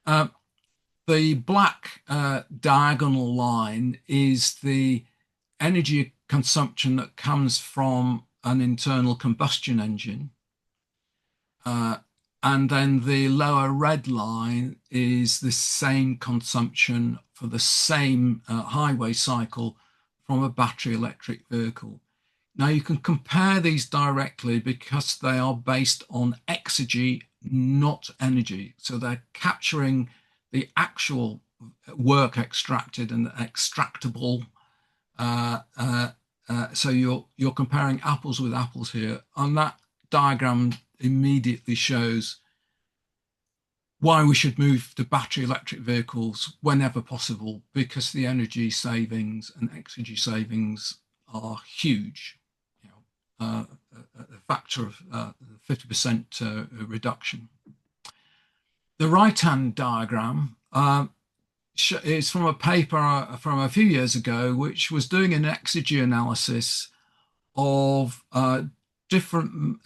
The black diagonal line is the energy consumption that comes from an internal combustion engine. And then the lower red line is the same consumption for the same highway cycle from a battery electric vehicle. Now you can compare these directly because they are based on exergy, not energy. So they're capturing the actual work extracted and extractable. So you're comparing apples with apples here. And that diagram immediately shows why we should move to battery electric vehicles whenever possible, because the energy savings and exergy savings are huge. You know, a factor of 50% reduction. The right-hand diagram it's from a paper from a few years ago, which was doing an exergy analysis of different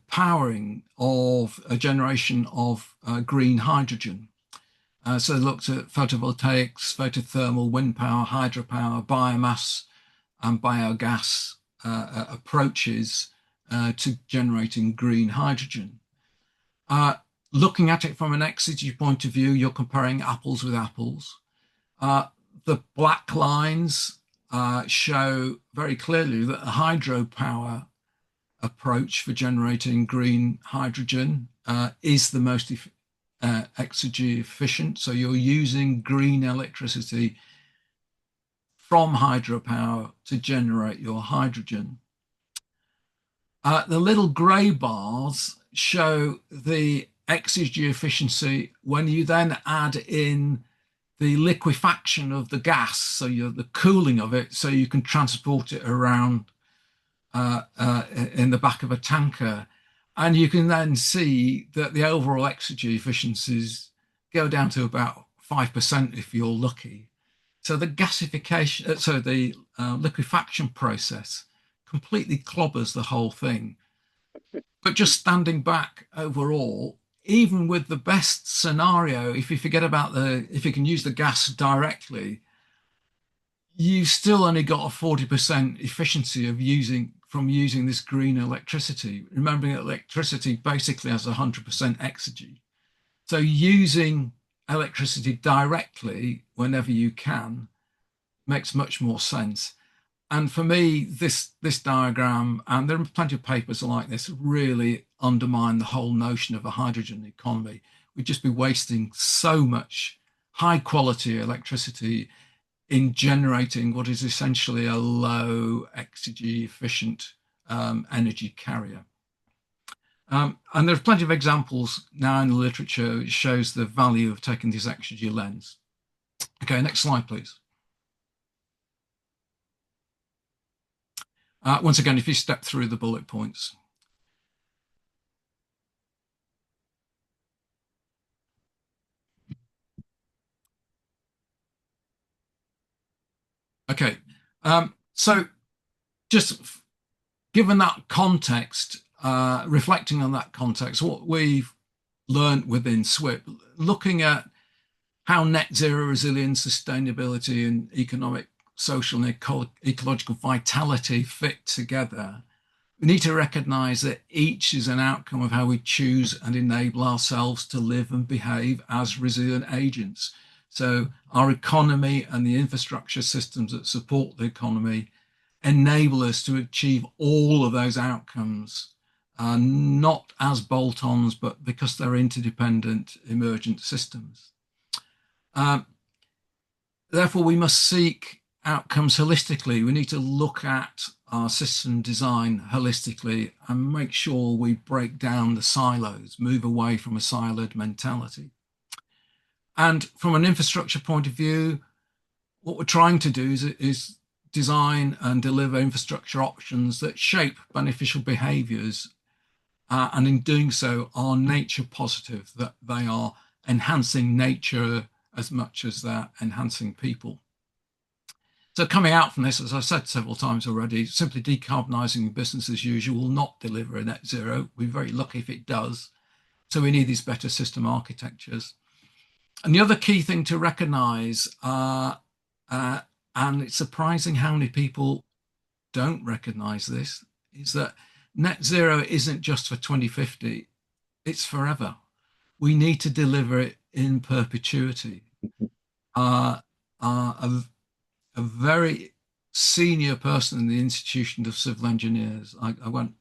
powering of a generation of green hydrogen. So they looked at photovoltaics, photothermal, wind power, hydropower, biomass, and biogas approaches to generating green hydrogen. Uh, Looking at it from an exergy point of view, you're comparing apples with apples. The black lines show very clearly that a hydropower approach for generating green hydrogen is the most exergy efficient. So you're using green electricity from hydropower to generate your hydrogen. The little grey bars show the exergy efficiency when you then add in the liquefaction of the gas, so you're the cooling of it, so you can transport it around in the back of a tanker. And you can then see that the overall exergy efficiencies go down to about 5% if you're lucky. So the gasification, so the liquefaction process completely clobbers the whole thing. But just standing back overall, even with the best scenario, if you forget about if you can use the gas directly, you still only got a 40% efficiency of using this green electricity. Remembering that electricity basically has 100% exergy. So using electricity directly whenever you can makes much more sense. And for me, this diagram, and there are plenty of papers like this, really undermine the whole notion of a hydrogen economy. We'd just be wasting so much high quality electricity in generating what is essentially a low exergy efficient energy carrier. And there's plenty of examples now in the literature which shows the value of taking this exergy lens. Okay, next slide, please. Once again, if you step through the bullet points. Okay, so just given that context, reflecting on that context, what we've learned within SWIP, looking at how net zero resilience, sustainability, and economic, social, and ecological vitality fit together, we need to recognize that each is an outcome of how we choose and enable ourselves to live and behave as resilient agents. So our economy and the infrastructure systems that support the economy enable us to achieve all of those outcomes, not as bolt-ons, but because they're interdependent emergent systems. Therefore, we must seek outcomes holistically. We need to look at our system design holistically and make sure we break down the silos, move away from a siloed mentality. And from an infrastructure point of view, what we're trying to do is design and deliver infrastructure options that shape beneficial behaviors, and in doing so are nature positive, that they are enhancing nature as much as they're enhancing people. So coming out from this, as I've said several times already, simply decarbonising business as usual will not deliver a net zero. We're very lucky if it does. So we need these better system architectures. And the other key thing to recognise, and it's surprising how many people don't recognise this, is that net zero isn't just for 2050, it's forever. We need to deliver it in perpetuity. A very senior person in the Institution of Civil Engineers, I won't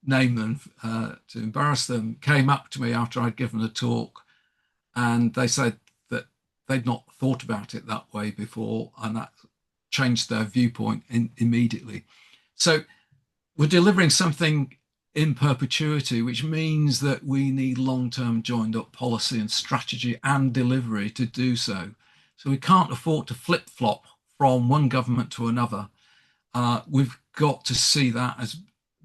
name them to embarrass them, came up to me after I'd given a talk, and they said that they'd not thought about it that way before, and that changed their viewpoint immediately. So we're delivering something in perpetuity, which means that we need long-term joined up policy and strategy and delivery to do so. So we can't afford to flip-flop from one government to another. We've got to see that as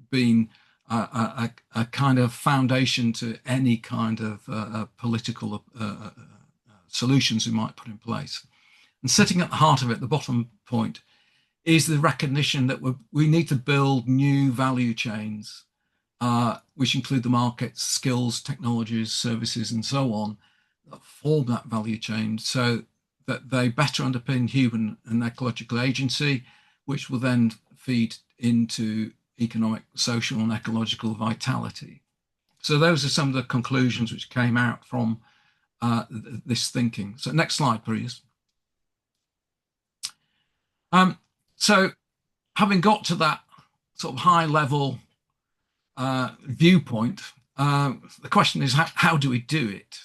being a kind of foundation to any kind of political solutions we might put in place. And sitting at the heart of it, the bottom point, is the recognition that we need to build new value chains, which include the markets, skills, technologies, services, and so on, that form that value chain so that they better underpin human and ecological agency, which will then feed into economic, social, and ecological vitality. So those are some of the conclusions which came out from this thinking. So next slide, please. So having got to that sort of high level viewpoint, the question is how do we do it?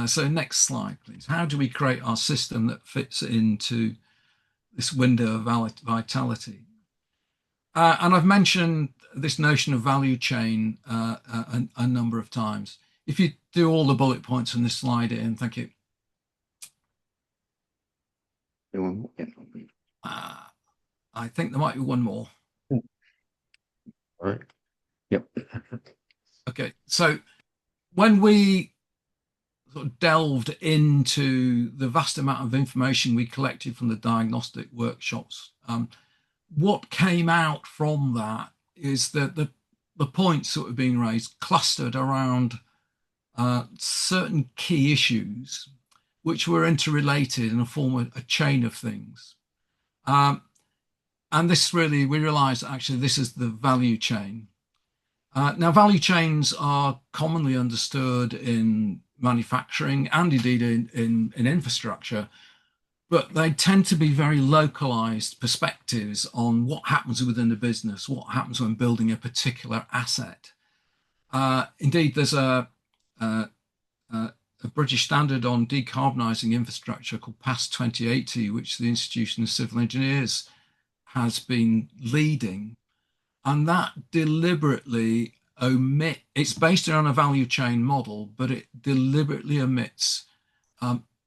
So next slide, please. How do we create our system that fits into this window of vitality? And I've mentioned this notion of value chain a number of times. If you do all the bullet points on this slide in, thank you. I think there might be one more. All right. Yep. Okay, so when we sort of delved into the vast amount of information we collected from the diagnostic workshops, what came out from that is that the points that were being raised clustered around certain key issues which were interrelated in a form of a chain of things. And this really, we realized that actually this is the value chain. Now, value chains are commonly understood in manufacturing and indeed in infrastructure, but they tend to be very localized perspectives on what happens within the business, what happens when building a particular asset. Indeed, there's a British standard on decarbonising infrastructure called PAS 2080, which the Institution of Civil Engineers has been leading. And that deliberately it's based on a value chain model, but it deliberately omits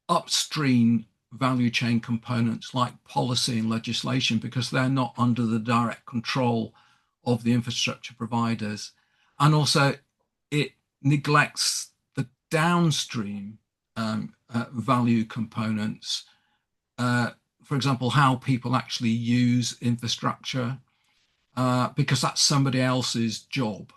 upstream value chain components like policy and legislation because they're not under the direct control of the infrastructure providers. And also it neglects the downstream value components. For example, how people actually use infrastructure, because that's somebody else's job.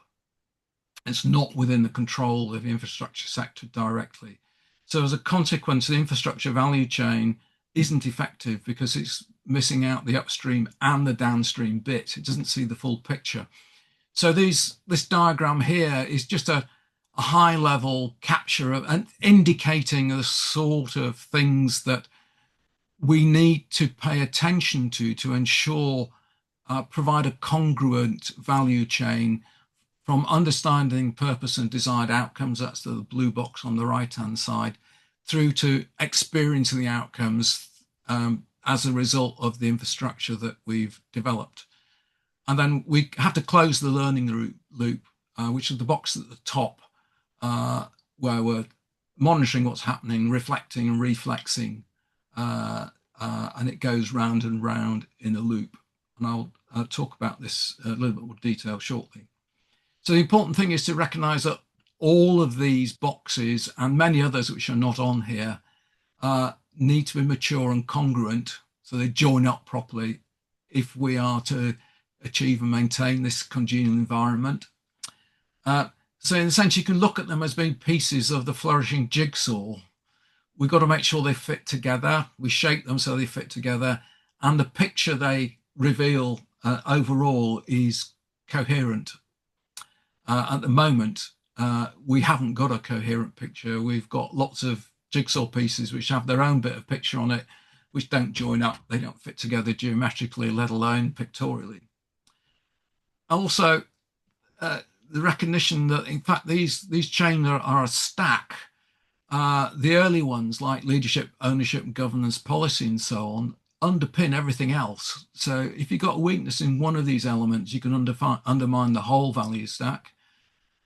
It's not within the control of the infrastructure sector directly. So as a consequence, the infrastructure value chain isn't effective because it's missing out the upstream and the downstream bit. It doesn't see the full picture. So this diagram here is just a high level capture of and indicating the sort of things that we need to pay attention to ensure provide a congruent value chain from understanding purpose and desired outcomes, that's the blue box on the right-hand side, through to experiencing the outcomes as a result of the infrastructure that we've developed. And then we have to close the learning loop, which is the box at the top, where we're monitoring what's happening, reflecting and reflexing, and it goes round and round in a loop. And I'll talk about this in a little bit more detail shortly. So the important thing is to recognize that all of these boxes and many others which are not on here need to be mature and congruent so they join up properly if we are to achieve and maintain this congenial environment. So in a sense, you can look at them as being pieces of the flourishing jigsaw. We've got to make sure they fit together. We shape them so they fit together. And the picture they reveal overall is coherent. At the moment, we haven't got a coherent picture. We've got lots of jigsaw pieces which have their own bit of picture on it, which don't join up. They don't fit together geometrically, let alone pictorially. Also, the recognition that, in fact, these chains are a stack. The early ones, like leadership, ownership, governance, policy, and so on, underpin everything else. So if you've got a weakness in one of these elements, you can undermine the whole value stack.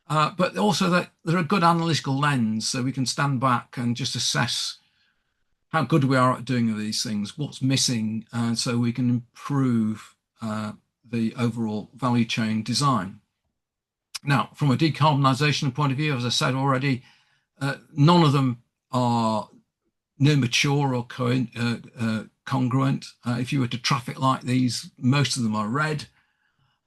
But also that they're a good analytical lens, so we can stand back and just assess how good we are at doing these things, what's missing, and so we can improve the overall value chain design. Now, from a decarbonisation point of view, as I said already, none of them are near mature or congruent. If you were to traffic light these, most of them are red,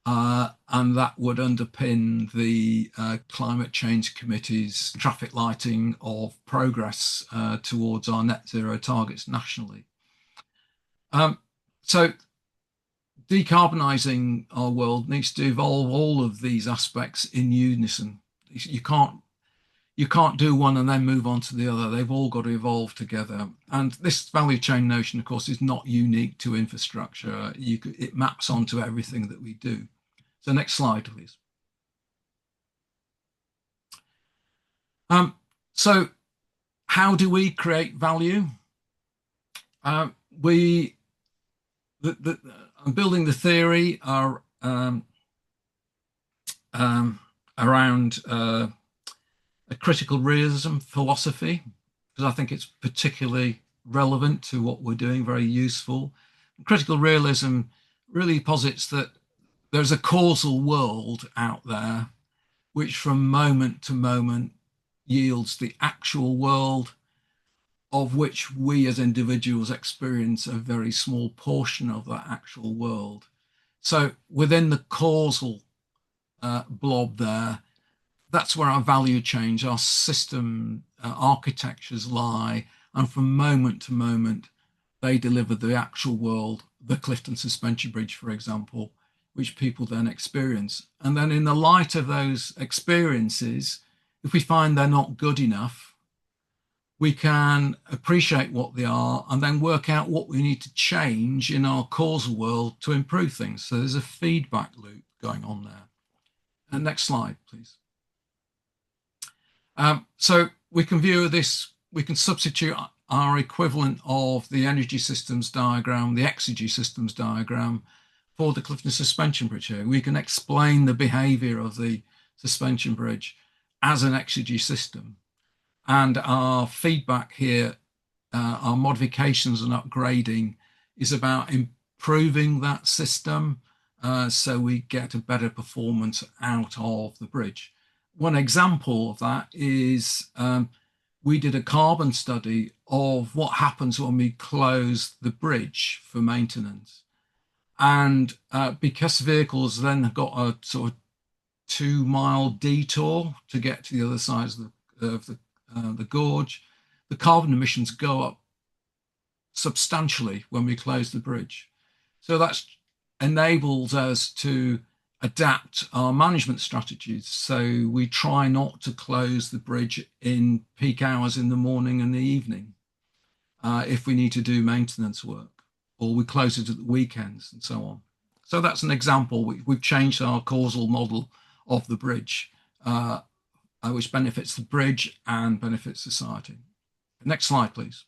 and that would underpin the Climate Change Committee's traffic lighting of progress towards our net zero targets nationally. So decarbonising our world needs to evolve all of these aspects in unison. You can't do one and then move on to the other. They've all got to evolve together. And this value chain notion, of course, is not unique to infrastructure. It maps onto everything that we do. So next slide, please. So how do we create value? I'm building the theory around a critical realism philosophy, because I think it's particularly relevant to what we're doing, very useful. Critical realism really posits that there's a causal world out there which from moment to moment yields the actual world, of which we as individuals experience a very small portion of that actual world. So within the causal blob there, that's where our value chains, our system architectures lie. And from moment to moment, they deliver the actual world, the Clifton Suspension Bridge, for example, which people then experience. And then in the light of those experiences, if we find they're not good enough, we can appreciate what they are and then work out what we need to change in our causal world to improve things. So there's a feedback loop going on there. And next slide, please. So we can view this, we can substitute our equivalent of the energy systems diagram, the exergy systems diagram, for the Clifton Suspension Bridge here. We can explain the behavior of the suspension bridge as an exergy system. And our feedback here, our modifications and upgrading, is about improving that system so we get a better performance out of the bridge. One example of that is we did a carbon study of what happens when we close the bridge for maintenance. And because vehicles then have got a sort of 2-mile detour to get to the other side of the gorge, the carbon emissions go up substantially when we close the bridge. So that enables us to adapt our management strategies. So we try not to close the bridge in peak hours in the morning and the evening if we need to do maintenance work, or we close it at the weekends and so on. So that's an example. We've changed our causal model of the bridge, which benefits the bridge and benefits society. Next slide, please.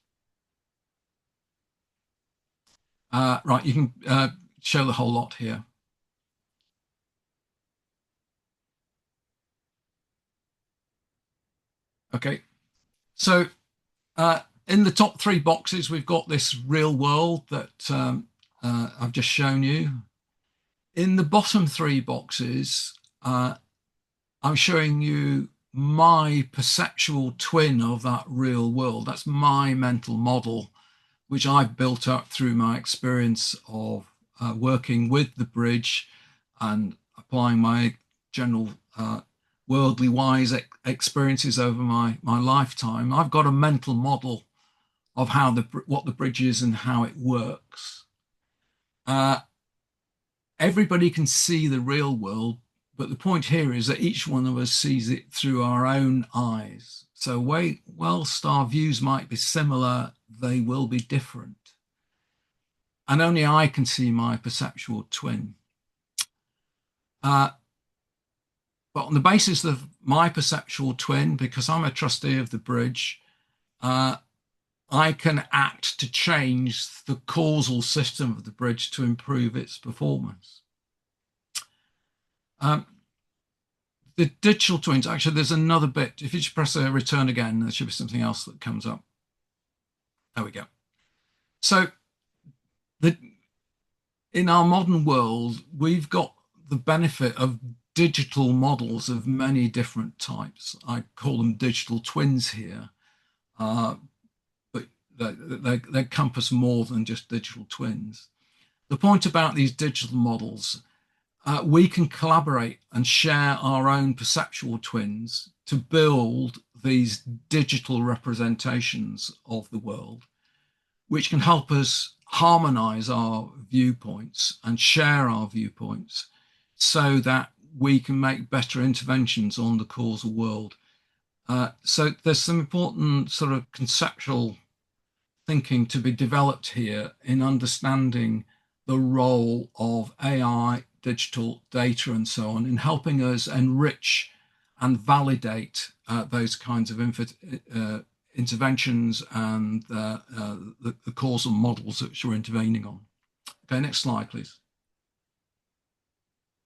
Right, you can show the whole lot here. Okay, so in the top 3 boxes, we've got this real world that I've just shown you. In the bottom 3 boxes, I'm showing you my perceptual twin of that real world. That's my mental model, which I've built up through my experience of working with the bridge and applying my general worldly wise experiences over my lifetime. I've got a mental model of how what the bridge is and how it works. Everybody can see the real world, but the point here is that each one of us sees it through our own eyes. So whilst our views might be similar, they will be different. And only I can see my perceptual twin. But on the basis of my perceptual twin, because I'm a trustee of the bridge, I can act to change the causal system of the bridge to improve its performance. The digital twins, actually, there's another bit. If you just press a return again, there should be something else that comes up. There we go. So in our modern world, we've got the benefit of digital models of many different types. I call them digital twins here. But they encompass more than just digital twins. The point about these digital models, we can collaborate and share our own perceptual twins to build these digital representations of the world, which can help us harmonize our viewpoints and share our viewpoints so that we can make better interventions on the causal world. So there's some important sort of conceptual thinking to be developed here in understanding the role of AI, digital data, and so on in helping us enrich and validate those kinds of interventions and the causal models that you're intervening on. Okay, next slide, please.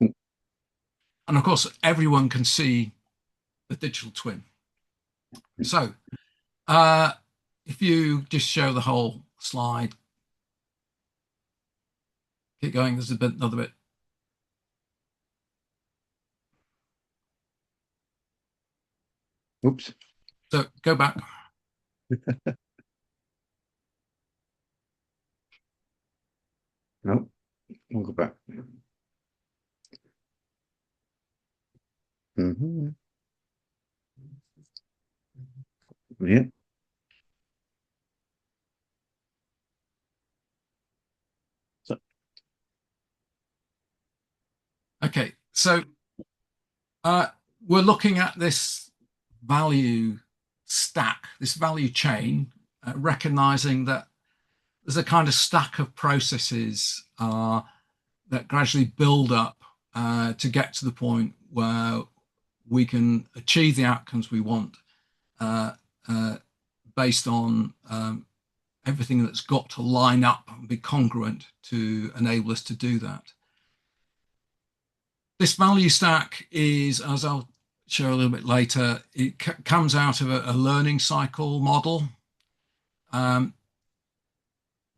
And of course, everyone can see the digital twin. So if you just show the whole slide, keep going, there's another bit. Oops. So go back. No, we'll go back. Mm-hmm. Yeah. So, Okay, so we're looking at this value stack, this value chain, recognizing that there's a kind of stack of processes that gradually build up to get to the point where we can achieve the outcomes we want uh, uh, based on everything that's got to line up and be congruent to enable us to do that. This value stack is, as I'll show a little bit later, it comes out of a learning cycle model.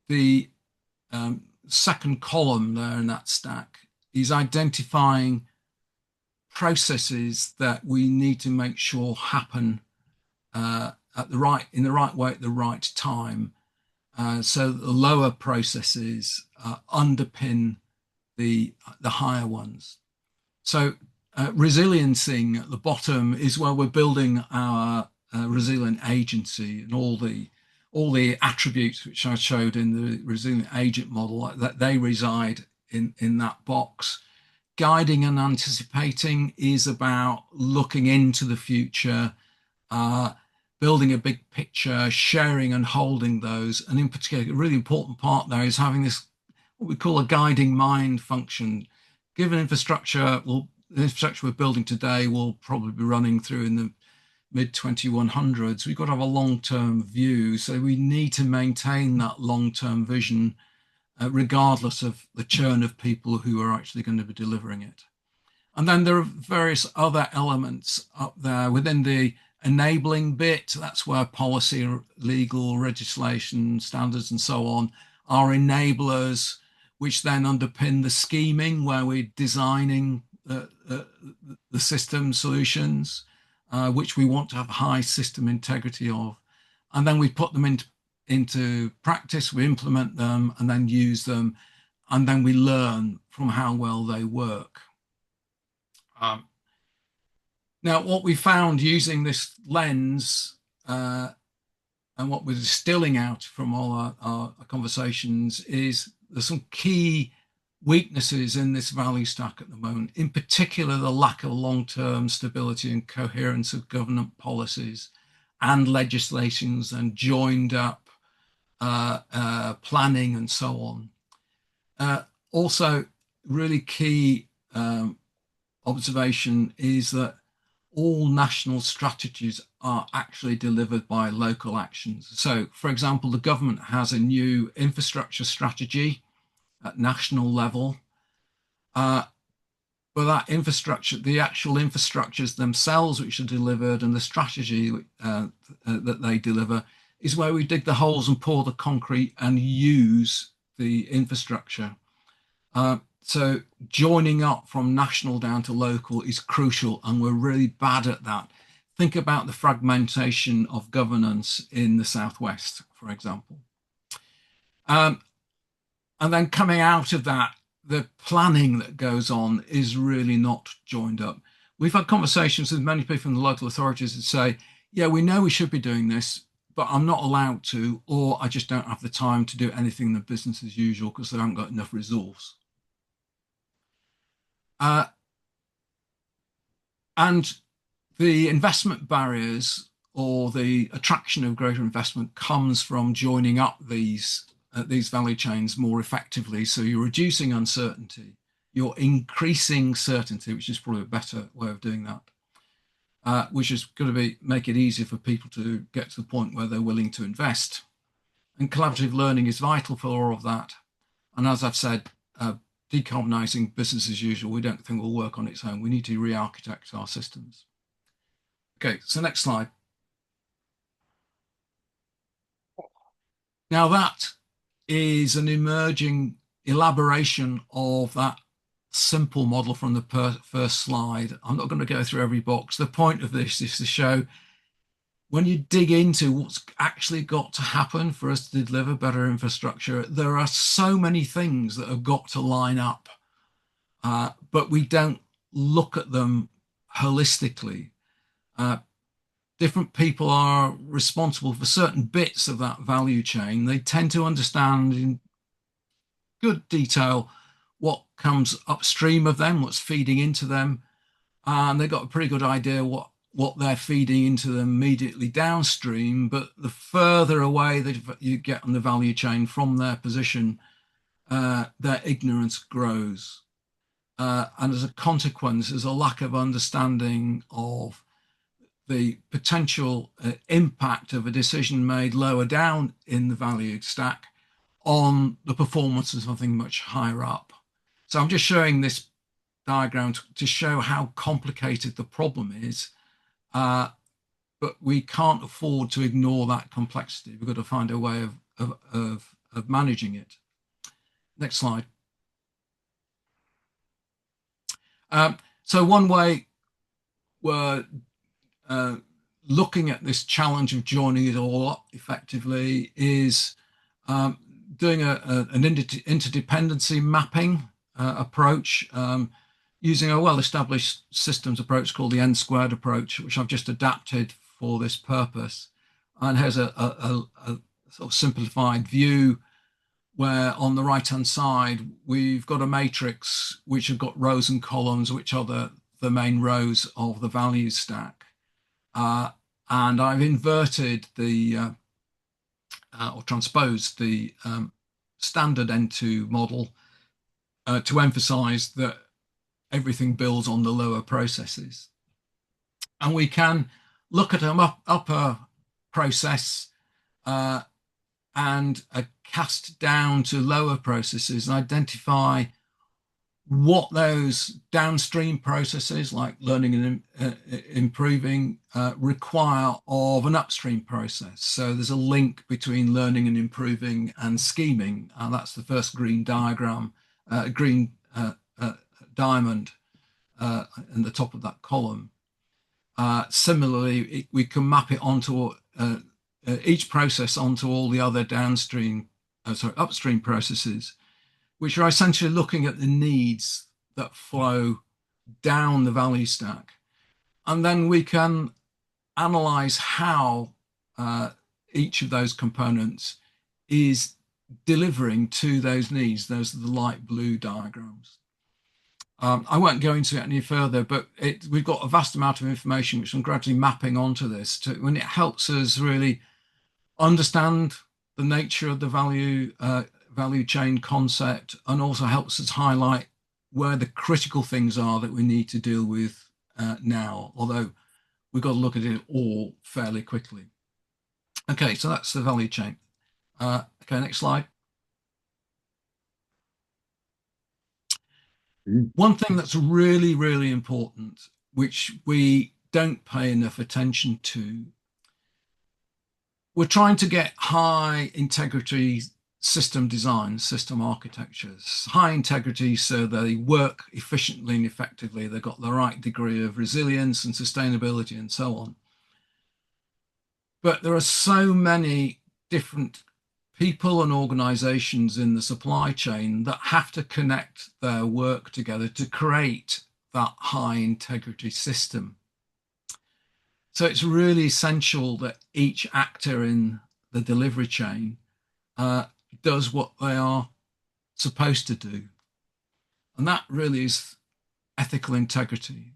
The second column there in that stack is identifying processes that we need to make sure happen in the right way at the right time. So the lower processes underpin the higher ones. So resiliency at the bottom is where we're building our resilient agency and all the attributes which I showed in the resilient agent model that they reside in that box. Guiding and anticipating is about looking into the future, building a big picture, sharing and holding those. And in particular, a really important part there is having this, what we call a guiding mind function. Given infrastructure, the infrastructure we're building today will probably be running through in the mid 2100s. We've got to have a long-term view. So we need to maintain that long-term vision, regardless of the churn of people who are actually going to be delivering it. And then there are various other elements up there within the enabling bit. That's where policy, legal, legislation, standards, and so on are enablers, which then underpin the scheming, where we're designing the system solutions, which we want to have high system integrity of. And then we put them into practice, we implement them and then use them. And then we learn from how well they work. Now, what we found using this lens and what we're distilling out from all our conversations is there's some key weaknesses in this value stack at the moment, in particular, the lack of long-term stability and coherence of government policies and legislations and joined up planning and so on. Also, really key observation is that all national strategies are actually delivered by local actions. So, for example, the government has a new infrastructure strategy at national level, but that infrastructure, the actual infrastructures themselves which are delivered and the strategy that they deliver is where we dig the holes and pour the concrete and use the infrastructure. So joining up from national down to local is crucial, and we're really bad at that. think about the fragmentation of governance in the Southwest, for example. Um, and then coming out of that, the planning that goes on is really not joined up. We've had conversations with many people from the local authorities that say, yeah, we know we should be doing this, but I'm not allowed to, or I just don't have the time to do anything in the business as usual because they haven't got enough resource. Uh, and the investment barriers or the attraction of greater investment comes from joining up these value chains more effectively. So you're reducing uncertainty, you're increasing certainty, which is probably a better way of doing that. Which is going to make it easier for people to get to the point where they're willing to invest. And collaborative learning is vital for all of that. And as I've said, decarbonising business as usual, we don't think will work on its own. We need to re-architect our systems. Okay, so next slide. Now that is an emerging elaboration of that simple model from the first slide. I'm not going to go through every box. The point of this is to show when you dig into what's actually got to happen for us to deliver better infrastructure, there are so many things that have got to line up, but we don't look at them holistically. Different people are responsible for certain bits of that value chain. They tend to understand in good detail what comes upstream of them, what's feeding into them, and they've got a pretty good idea what they're feeding into them immediately downstream. But the further away that you get on the value chain from their position, their ignorance grows. And as a consequence, there's a lack of understanding of the potential impact of a decision made lower down in the value stack on the performance of something much higher up. So I'm just showing this diagram to show how complicated the problem is, but we can't afford to ignore that complexity. We've got to find a way of managing it. Next slide. So one way we're looking at this challenge of joining it all up effectively is doing an interdependency mapping approach using a well-established systems approach called the n-squared approach, which I've just adapted for this purpose, and has a sort of simplified view where on the right-hand side we've got a matrix which have got rows and columns, which are the main rows of the value stack. And I've inverted or transposed the standard N2 model to emphasize that everything builds on the lower processes. And we can look at an upper process and cast down to lower processes and identify what those downstream processes like learning and improving require of an upstream process. So there's a link between learning and improving and scheming. And that's the first green diagram, green diamond in the top of that column. Similarly, we can map it onto each process onto all the other upstream processes, which are essentially looking at the needs that flow down the value stack. And then we can analyze how each of those components is delivering to those needs. Those are the light blue diagrams. I won't go into it any further, but we've got a vast amount of information which I'm gradually mapping onto this when it helps us really understand the nature of the value chain concept, and also helps us highlight where the critical things are that we need to deal with now, although we've got to look at it all fairly quickly. Okay, so that's the value chain. Okay, next slide. One thing that's really, really important, which we don't pay enough attention to, we're trying to get high integrity system design, system architectures, high integrity so they work efficiently and effectively. They've got the right degree of resilience and sustainability and so on. But there are so many different people and organizations in the supply chain that have to connect their work together to create that high integrity system. So it's really essential that each actor in the delivery chain uh, does what they are supposed to do. And that really is ethical integrity.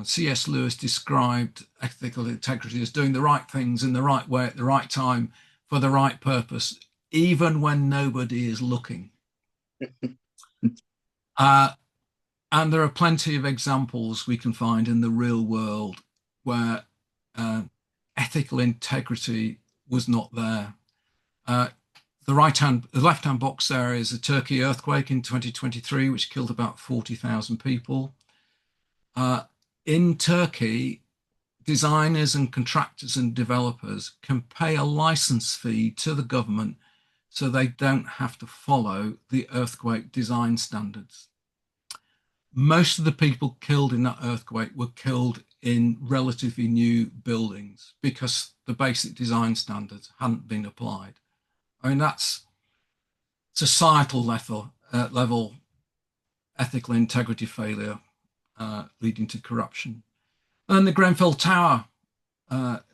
C.S. Lewis described ethical integrity as doing the right things in the right way at the right time for the right purpose, even when nobody is looking. Uh, and there are plenty of examples we can find in the real world where uh, ethical integrity was not there. Uh, the left-hand box there is a Turkey earthquake in 2023, which killed about 40,000 people. Uh, in Turkey, designers and contractors and developers can pay a license fee to the government so they don't have to follow the earthquake design standards. Most of the people killed in that earthquake were killed in relatively new buildings because the basic design standards hadn't been applied. I mean, that's societal level ethical integrity failure leading to corruption. And the Grenfell Tower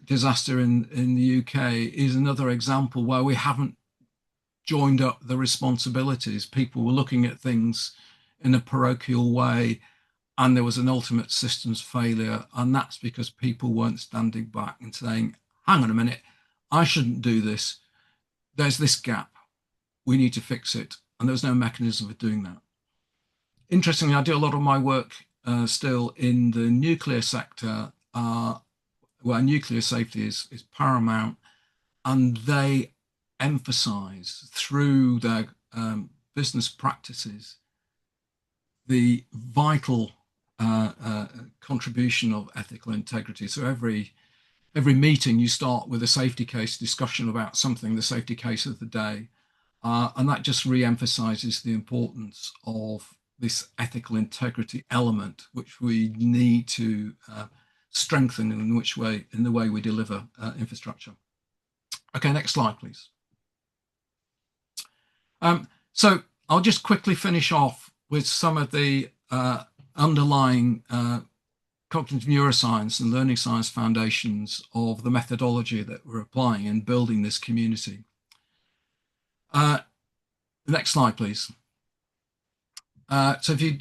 disaster in the UK is another example where we haven't joined up the responsibilities. People were looking at things in a parochial way, and there was an ultimate systems failure. And that's because people weren't standing back and saying, hang on a minute, I shouldn't do this. There's this gap. We need to fix it. And there was no mechanism for doing that. Interestingly, I do a lot of my work still in the nuclear sector, where nuclear safety is paramount, and they emphasize through their business practices the vital contribution of ethical integrity. So every meeting you start with a safety case discussion about something, the safety case of the day, and that just re-emphasizes the importance of this ethical integrity element, which we need to strengthen in the way we deliver infrastructure. Okay, next slide, please. So I'll just quickly finish off with some of the underlying cognitive neuroscience and learning science foundations of the methodology that we're applying in building this community. Next slide, please. So if you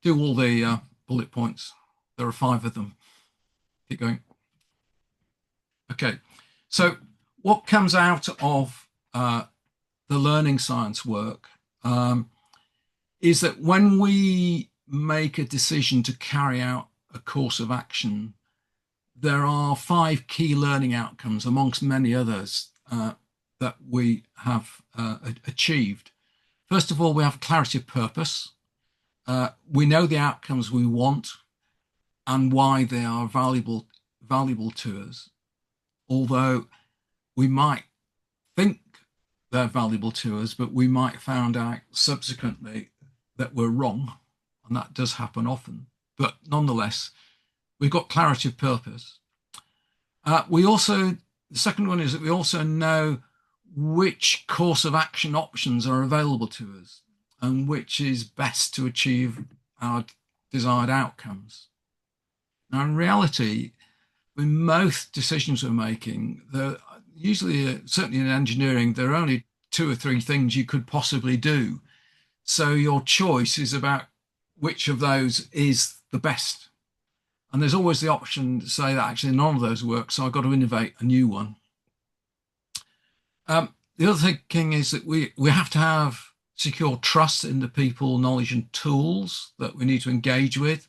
do all the bullet points, there are 5 of them. Keep going. Okay, so what comes out of the learning science work is that when we make a decision to carry out a course of action, there are 5 key learning outcomes amongst many others that we have achieved. First of all, we have clarity of purpose. We know the outcomes we want and why they are valuable to us, although we might think they're valuable to us, but we might find out subsequently that we're wrong, and that does happen often. But nonetheless, we've got clarity of purpose. The second one is that we also know which course of action options are available to us and which is best to achieve our desired outcomes. Now, in reality, with most decisions we're making, usually, certainly in engineering, there are only 2 or 3 things you could possibly do. So your choice is about which of those is the best. And there's always the option to say that actually none of those work, so I've got to innovate a new one. The other thing is that we have to have secure trust in the people, knowledge, and tools that we need to engage with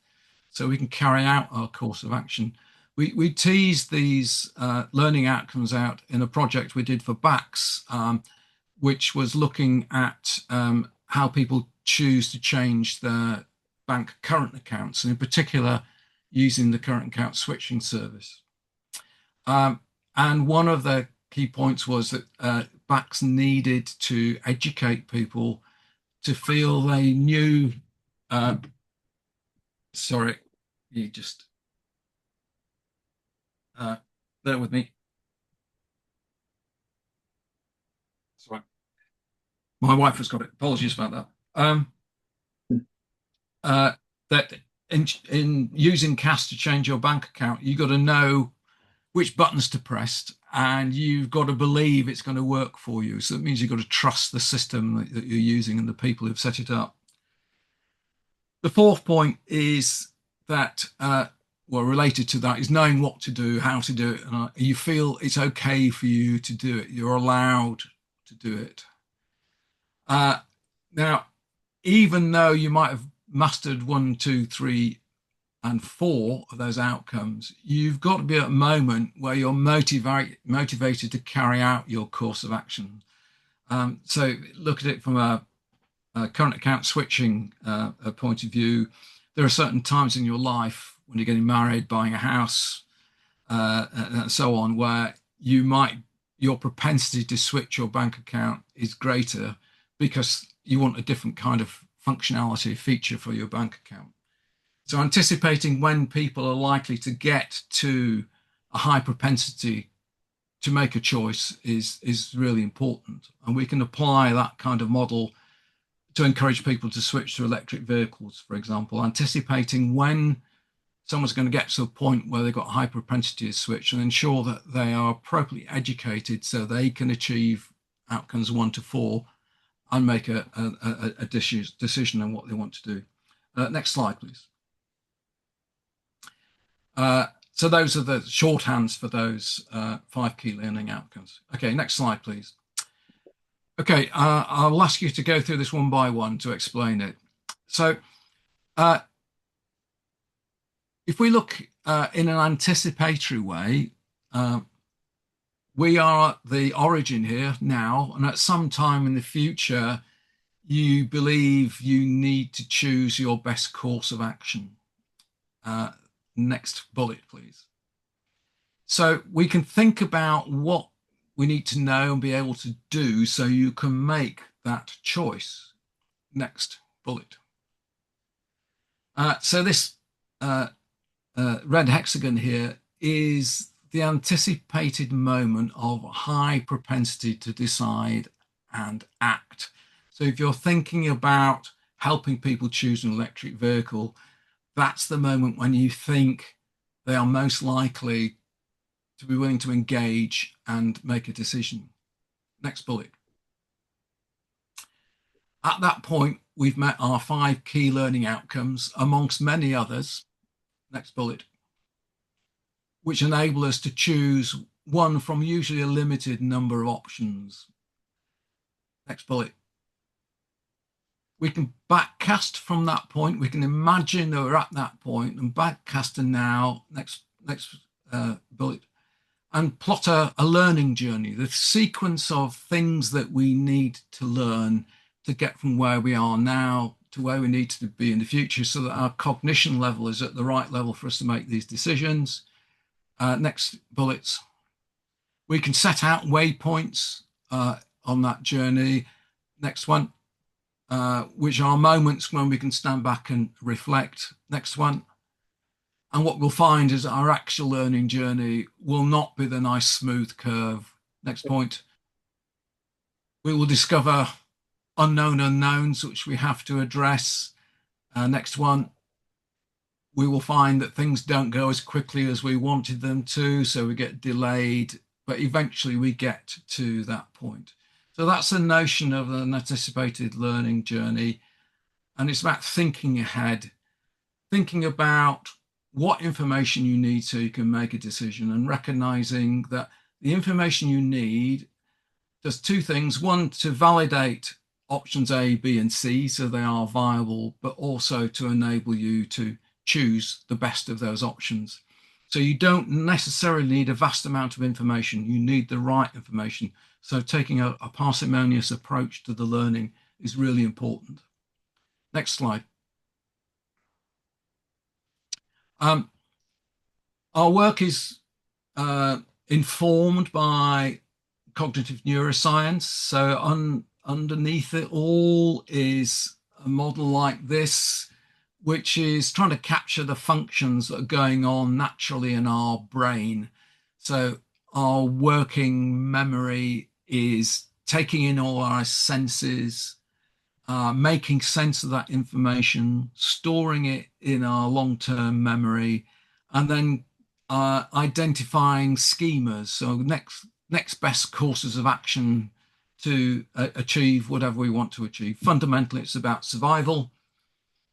so we can carry out our course of action. We teased these learning outcomes out in a project we did for BACS, which was looking at how people choose to change their bank current accounts, and in particular, using the current account switching service. And one of the key points was that BACS needed to educate people to feel they knew. Sorry, you just bear with me. Sorry. My wife has got it. Apologies about that. Uh, that in using cash to change your bank account, you've got to know which buttons to press, and you've got to believe it's going to work for you. So that means you've got to trust the system that you're using and the people who've set it up. The fourth point is that, well, related to that, is knowing what to do, how to do it, and you feel it's okay for you to do it. You're allowed to do it. Uh, Now, even though you might have mastered one, two, three, and four of those outcomes, you've got to be at a moment where you're motivated to carry out your course of action. So look at it from a current account switching point of view. There are certain times in your life when you're getting married, buying a house, and so on, where your propensity to switch your bank account is greater because you want a different kind of functionality feature for your bank account. So anticipating when people are likely to get to a high propensity to make a choice is really important. And we can apply that kind of model to encourage people to switch to electric vehicles, for example, anticipating when someone's going to get to a point where they've got high propensity to switch and ensure that they are appropriately educated so they can achieve outcomes 1 to 4 and make a decision on what they want to do. Next slide, please. So those are the shorthands for those 5 key learning outcomes. Okay, next slide, please. Okay, I'll ask you to go through this one by one to explain it. So if we look in an anticipatory way, we are at the origin here now, and at some time in the future, you believe you need to choose your best course of action. Next bullet, please. So we can think about what we need to know and be able to do so you can make that choice. Next bullet. So this red hexagon here is the anticipated moment of high propensity to decide and act. So if you're thinking about helping people choose an electric vehicle, that's the moment when you think they are most likely to be willing to engage and make a decision. Next bullet. At that point, we've met our 5 key learning outcomes, amongst many others. Next bullet. Which enable us to choose one from usually a limited number of options. Next bullet. We can backcast from that point. We can imagine that we're at that point and backcast to now. Next bullet. And plot a learning journey, the sequence of things that we need to learn to get from where we are now to where we need to be in the future so that our cognition level is at the right level for us to make these decisions. Next bullets. We can set out waypoints on that journey. Next one, which are moments when we can stand back and reflect. Next one. And what we'll find is that our actual learning journey will not be the nice smooth curve. Next point. We will discover unknown unknowns, which we have to address. Next one. We will find that things don't go as quickly as we wanted them to, so we get delayed, but eventually we get to that point. So that's the notion of an anticipated learning journey. And it's about thinking ahead, thinking about what information you need so you can make a decision and recognizing that the information you need does 2 things. One, to validate options A, B, and C so they are viable, but also to enable you to choose the best of those options. So you don't necessarily need a vast amount of information. You need the right information. So taking a parsimonious approach to the learning is really important. Next slide. Our work is informed by cognitive neuroscience. So underneath it all is a model like this, which is trying to capture the functions that are going on naturally in our brain. So our working memory is taking in all our senses, making sense of that information, storing it in our long-term memory, and then identifying schemas. So next best courses of action to achieve whatever we want to achieve. Fundamentally, it's about survival,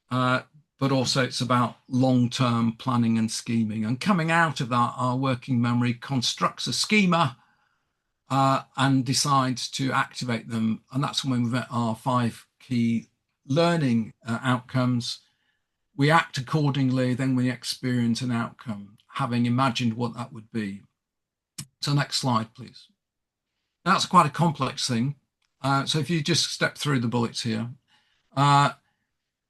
uh, but also it's about long-term planning and scheming. And coming out of that, our working memory constructs a schema and decides to activate them. And that's when we've met our 5 key learning outcomes. We act accordingly, then we experience an outcome, having imagined what that would be. So next slide, please. That's quite a complex thing. So if you just step through the bullets here.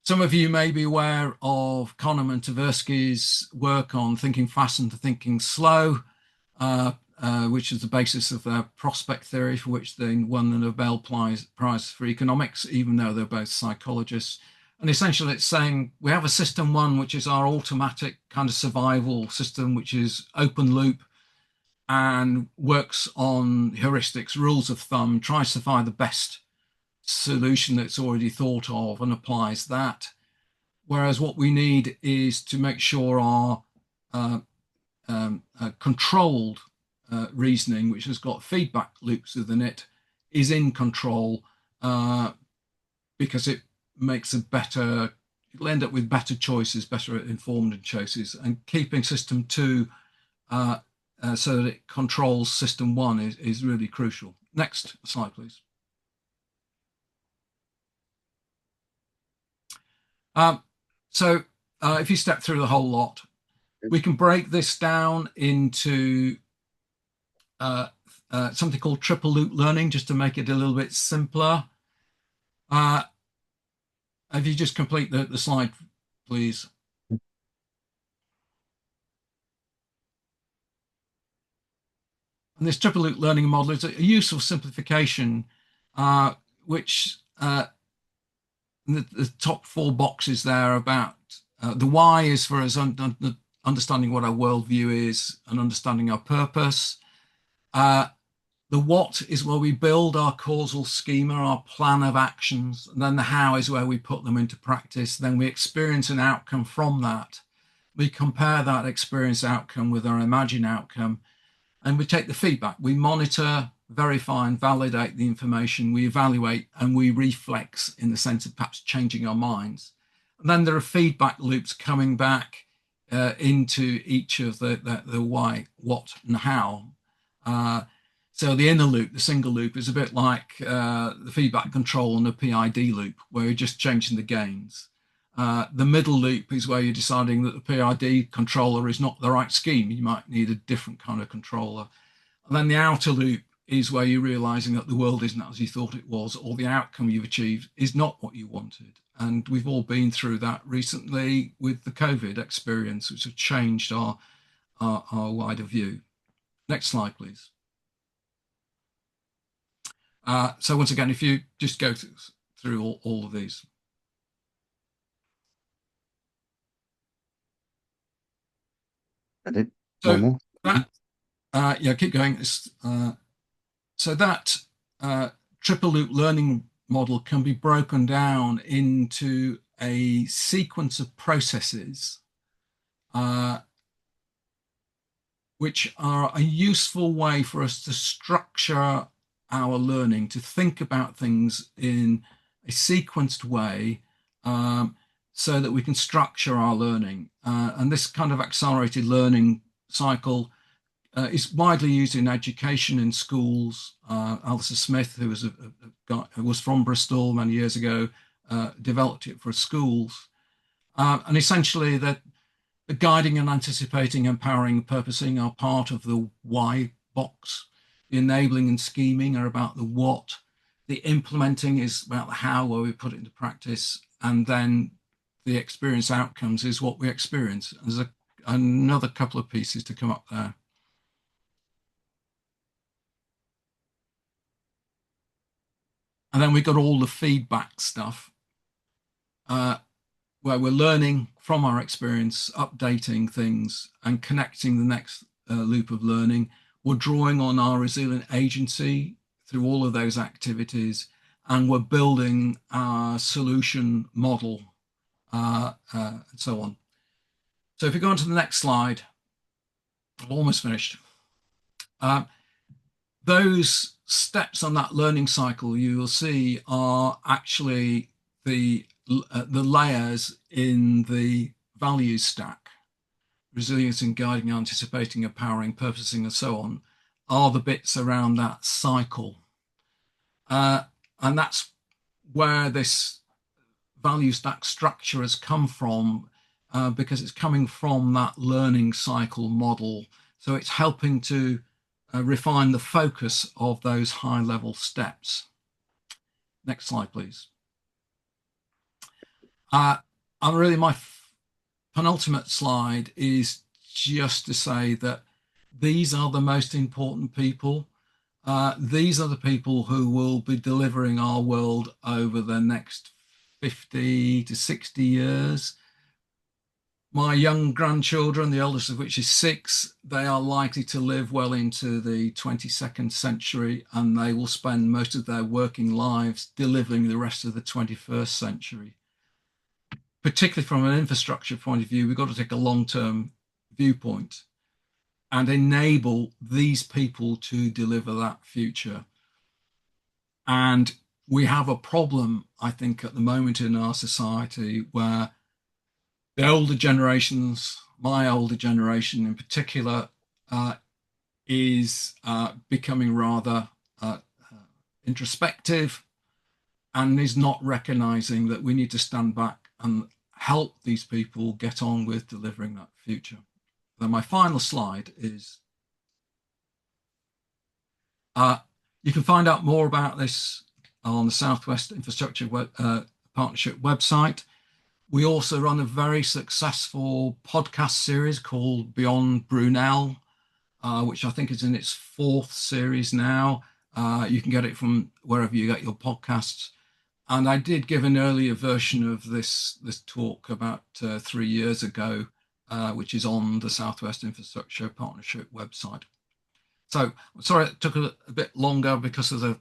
Some of you may be aware of Kahneman and Tversky's work on thinking fast and thinking slow, which is the basis of their prospect theory, for which they won the Nobel Prize for economics, even though they're both psychologists. And essentially, it's saying we have a system one, which is our automatic kind of survival system, which is open loop and works on heuristics, rules of thumb, tries to find the best solution that's already thought of and applies that. Whereas what we need is to make sure our controlled reasoning, which has got feedback loops within it, is in control because it makes a better, it'll end up with better choices, better informed choices, and keeping system two so that it controls system one is really crucial. Next slide, please. So if you step through the whole lot, we can break this down into something called triple loop learning, just to make it a little bit simpler. If you just complete the slide, please. And this triple loop learning model is a useful simplification, which the top 4 boxes there about the why is for us understanding what our worldview is and understanding our purpose. The what is where we build our causal schema, our plan of actions. And then the how is where we put them into practice. Then we experience an outcome from that. We compare that experience outcome with our imagined outcome, and we take the feedback. We monitor, verify, and validate the information. We evaluate and we reflex in the sense of perhaps changing our minds. And then there are feedback loops coming back into each of the why, what, and how. So the inner loop, the single loop, is a bit like the feedback control and the PID loop, where you're just changing the gains. The middle loop is where you're deciding that the PID controller is not the right scheme. You might need a different kind of controller. And then the outer loop is where you're realizing that the world isn't as you thought it was, or the outcome you've achieved is not what you wanted. And we've all been through that recently with the COVID experience, which have changed our wider view. Next slide, please. So once again, if you just go through all of these. I did one So more. that, yeah, keep going. So that triple loop learning model can be broken down into a sequence of processes which are a useful way for us to structure our learning, to think about things in a sequenced way so that we can structure our learning. And this kind of accelerated learning cycle is widely used in education in schools. Alistair Smith, who was a guy who was from Bristol many years ago, developed it for schools. And essentially that the guiding and anticipating, empowering, purposing are part of the why box. The enabling and scheming are about the what. The implementing is about the how, where we put it into practice. And then the experience outcomes is what we experience. There's another couple of pieces to come up there. And then we've got all the feedback stuff where we're learning from our experience, updating things and connecting the next loop of learning. We're drawing on our resilient agency through all of those activities, and we're building our solution model, and so on. So if you go on to the next slide, I'm almost finished. Uh, those steps on that learning cycle you will see are actually the layers in the values stack. Resilience in guiding, anticipating, empowering, purposing, and so on are the bits around that cycle. And that's where this value stack structure has come from, because it's coming from that learning cycle model. So it's helping to refine the focus of those high level steps. Next slide, please. And really my penultimate slide is just to say that these are the most important people. These are the people who will be delivering our world over the next 50 to 60 years. My young grandchildren, the eldest of which is 6, they are likely to live well into the 22nd century, and they will spend most of their working lives delivering the rest of the 21st century. Particularly from an infrastructure point of view, we've got to take a long-term viewpoint and enable these people to deliver that future. And we have a problem, I think, at the moment in our society where the older generations, my older generation in particular, is becoming rather introspective and is not recognizing that we need to stand back and help these people get on with delivering that future. Then my final slide is, you can find out more about this on the Southwest Infrastructure Partnership website. We also run a very successful podcast series called Beyond Brunel, which I think is in its 4th series now. You can get it from wherever you get your podcasts. And I did give an earlier version of this talk about 3 years ago, which is on the Southwest Infrastructure Partnership website. So I'm sorry it took a bit longer because of the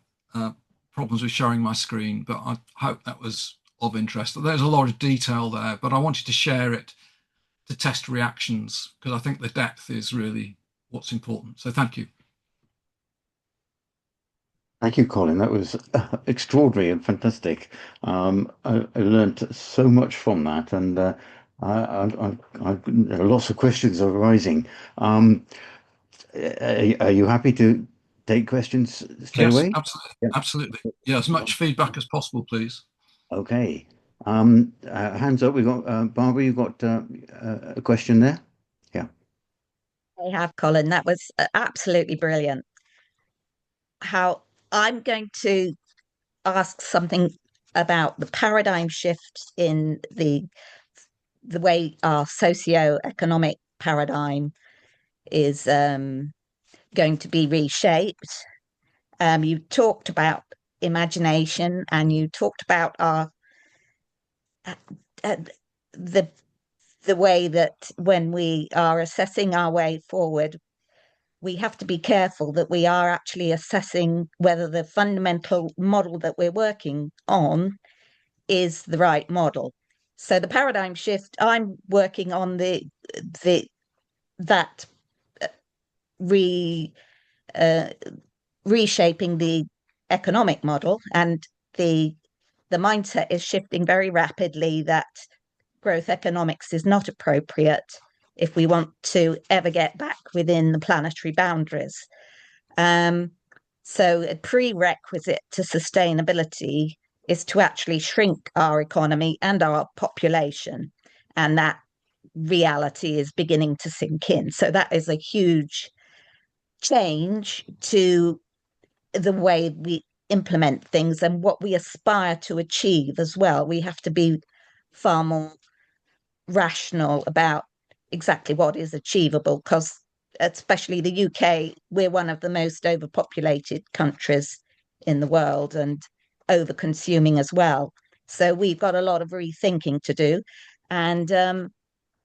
problems with sharing my screen, but I hope that was of interest. There's a lot of detail there, but I wanted to share it to test reactions because I think the depth is really what's important. So thank you. Thank you, Colin. That was extraordinary and fantastic. I learned so much from that, and lots of questions are arising. Are you happy to take questions straight Yes, away? absolutely. Yeah. Absolutely. Yeah, as much feedback as possible, please. Okay. Hands up. We got Barbara. You got a question there? Yeah. I have, Colin. That was absolutely brilliant. How I'm going to ask something about the paradigm shift in the way our socio-economic paradigm is going to be reshaped. You talked about imagination, and you talked about our uh, the the way that when we are assessing our way forward, we have to be careful that we are actually assessing whether the fundamental model that we're working on is the right model. So the paradigm shift, I'm working on the that re reshaping the economic model, and the the mindset is shifting very rapidly that growth economics is not appropriate if we want to ever get back within the planetary boundaries. Um, so, a prerequisite to sustainability is to actually shrink our economy and our population. And that reality is beginning to sink in. So, that is a huge change to the way we implement things and what we aspire to achieve as well. We have to be far more rational about exactly what is achievable, because especially the UK, we're one of the most overpopulated countries in the world and over consuming as well. So we've got a lot of rethinking to do. And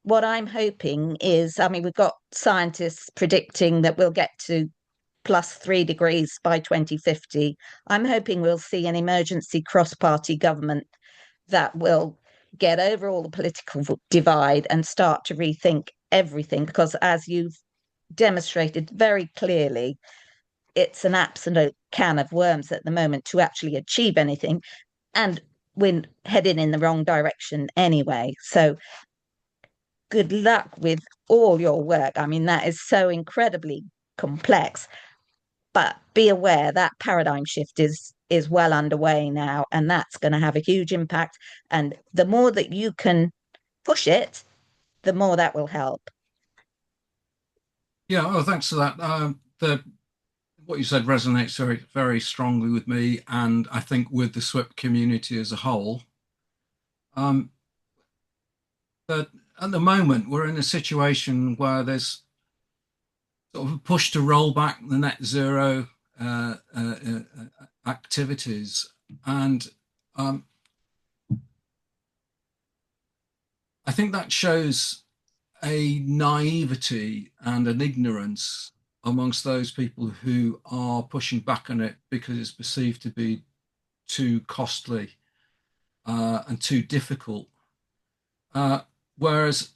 what I'm hoping is, I mean, we've got scientists predicting that we'll get to plus 3 degrees by 2050. I'm hoping we'll see an emergency cross-party government that will get over all the political divide and start to rethink everything, because as you've demonstrated very clearly, it's an absolute can of worms at the moment to actually achieve anything, and we're heading in the wrong direction anyway. So good luck with all your work. I mean, that is so incredibly complex, but be aware that paradigm shift is well underway now, and that's going to have a huge impact. And the more that you can push it, the more that will help. Yeah, oh, thanks for that. The what you said resonates very, very strongly with me, and I think with the SWIP community as a whole. Um, but at the moment, we're in a situation where there's sort of a push to roll back the net zero activities, and I think that shows a naivety and an ignorance amongst those people who are pushing back on it because it's perceived to be too costly and too difficult. Whereas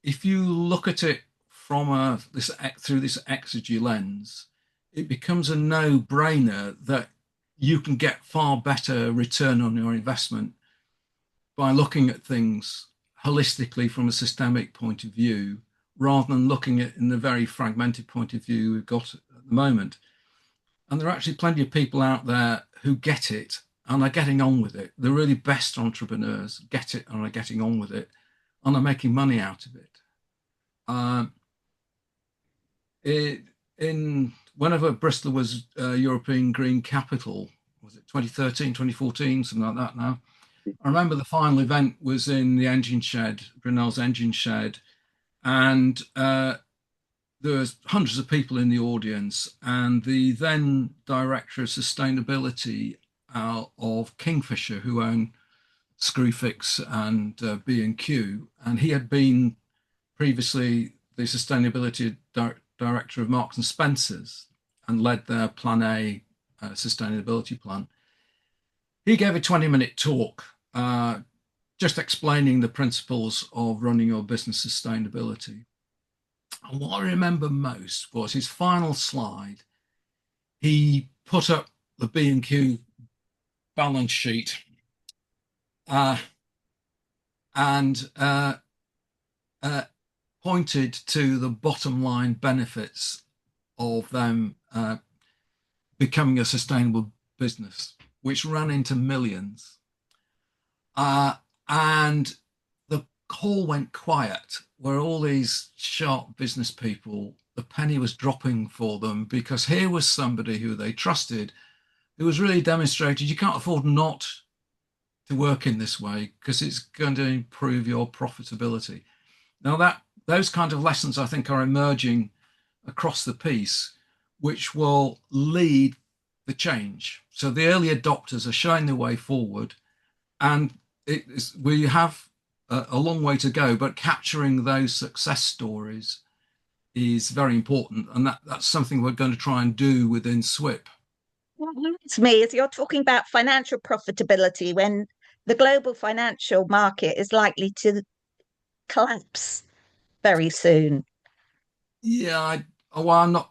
if you look at it from through this exegy lens, it becomes a no-brainer that you can get far better return on your investment by looking at things holistically from a systemic point of view, rather than looking at it in the very fragmented point of view we've got at the moment. And there are actually plenty of people out there who get it and are getting on with it. The really best entrepreneurs get it and are getting on with it and are making money out of it. Whenever Bristol was European Green Capital, was it 2013, 2014, something like that now? I remember the final event was in the engine shed, Brunel's engine shed, and there was hundreds of people in the audience, and the then director of sustainability of Kingfisher, who owned Screwfix and B&Q, and he had been previously the sustainability director of Marks and Spencers and led their Plan A sustainability plan. He gave a 20-minute talk just explaining the principles of running your business sustainability. And what I remember most was his final slide. He put up the B&Q balance sheet and pointed to the bottom line benefits of them becoming a sustainable business, which ran into millions. And the hall went quiet, where all these sharp business people, the penny was dropping for them, because here was somebody who they trusted, who was really demonstrated you can't afford not to work in this way because it's going to improve your profitability. Now those kind of lessons I think are emerging across the piece, which will lead the change. So the early adopters are showing the way forward, and we have a long way to go, but capturing those success stories is very important, and that's something we're going to try and do within SWIP. What worries me is you're talking about financial profitability when the global financial market is likely to collapse very soon. Yeah, well,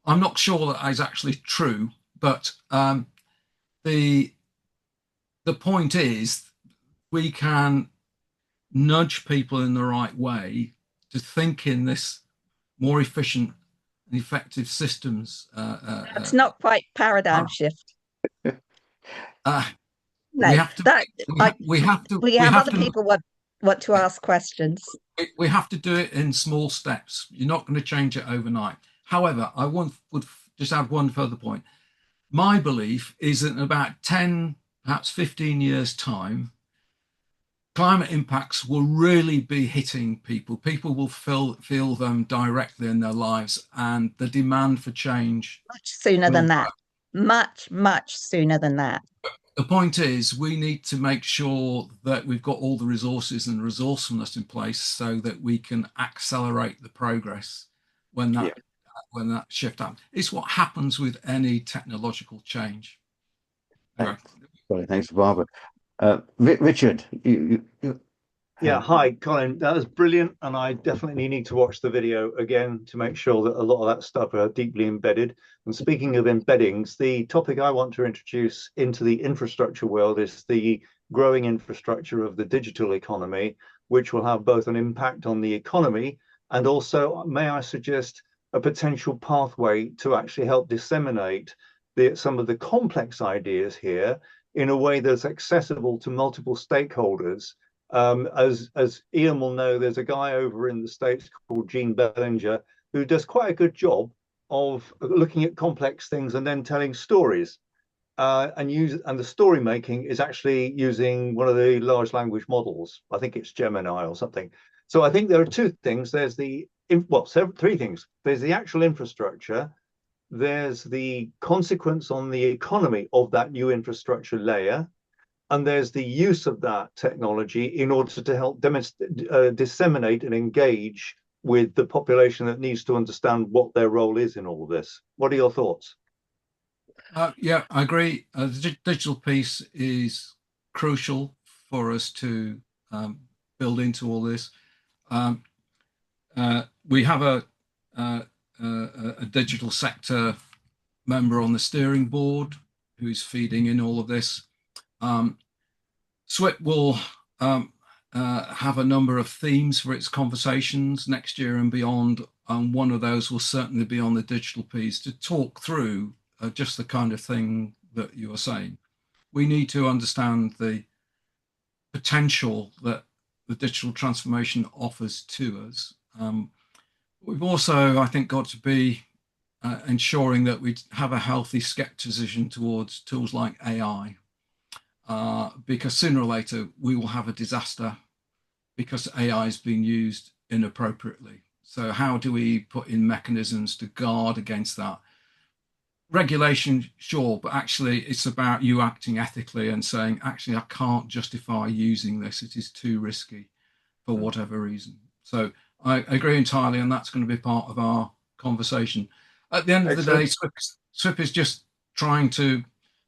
I'm not sure that is actually true, but the point is we can nudge people in the right way to think in this more efficient and effective systems. That's not quite paradigm shift. Uh, we No, have to that we we have have other to people want to ask questions. we have to do it in small steps. You're not going to change it overnight. However, would just add one further point. My belief is that in about 10, perhaps 15 years' time, climate impacts will really be hitting people. People will feel them directly in their lives, and the demand for change Much sooner will than grow. that. Much sooner than that. The point is, we need to make sure that we've got all the resources and resourcefulness in place so that we can accelerate the progress when that when that shift happens. It's what happens with any technological change. Thanks. Sorry, thanks, Barbara. Richard, you Yeah, have. hi, Colin. That was brilliant, and I definitely need to watch the video again to make sure that a lot of that stuff are deeply embedded. And speaking of embeddings, the topic I want to introduce into the infrastructure world is the growing infrastructure of the digital economy, which will have both an impact on the economy and also, may I suggest, a potential pathway to actually help disseminate some of the complex ideas here in a way that's accessible to multiple stakeholders. As Ian will know, there's a guy over in the States called Gene Bellinger who does quite a good job of looking at complex things and then telling stories. And the story making is actually using one of the large language models. I think it's Gemini or something. So I think there are two things. There's three things. There's the actual infrastructure. There's the consequence on the economy of that new infrastructure layer, and there's the use of that technology in order to help disseminate and engage with the population that needs to understand what their role is in all this. What are your thoughts? Yeah, I agree. The digital piece is crucial for us to build into all this. We have a digital sector member on the steering board who's feeding in all of this. SWIP will have a number of themes for its conversations next year and beyond, and one of those will certainly be on the digital piece to talk through just the kind of thing that you are saying. We need to understand the potential that the digital transformation offers to us. We've also, I think, got to be ensuring that we have a healthy skepticism towards tools like AI, because sooner or later we will have a disaster because AI is being used inappropriately. So how do we put in mechanisms to guard against that? Regulation, sure, but actually it's about you acting ethically and saying, actually, I can't justify using this. It is too risky for whatever reason. So I agree entirely, and that's going to be part of our conversation. At the end of the day, SWIP is just trying to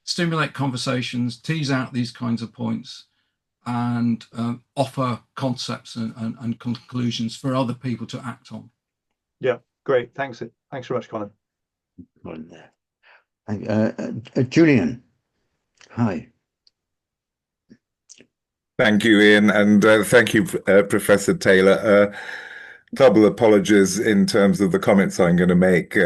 stimulate conversations, tease out these kinds of points, and offer concepts and conclusions for other people to act on. Yeah, great. Thanks. Thanks very much, Colin. Julian, hi. Thank you, Ian, and thank you, Professor Taylor. Double apologies in terms of the comments I'm going to make.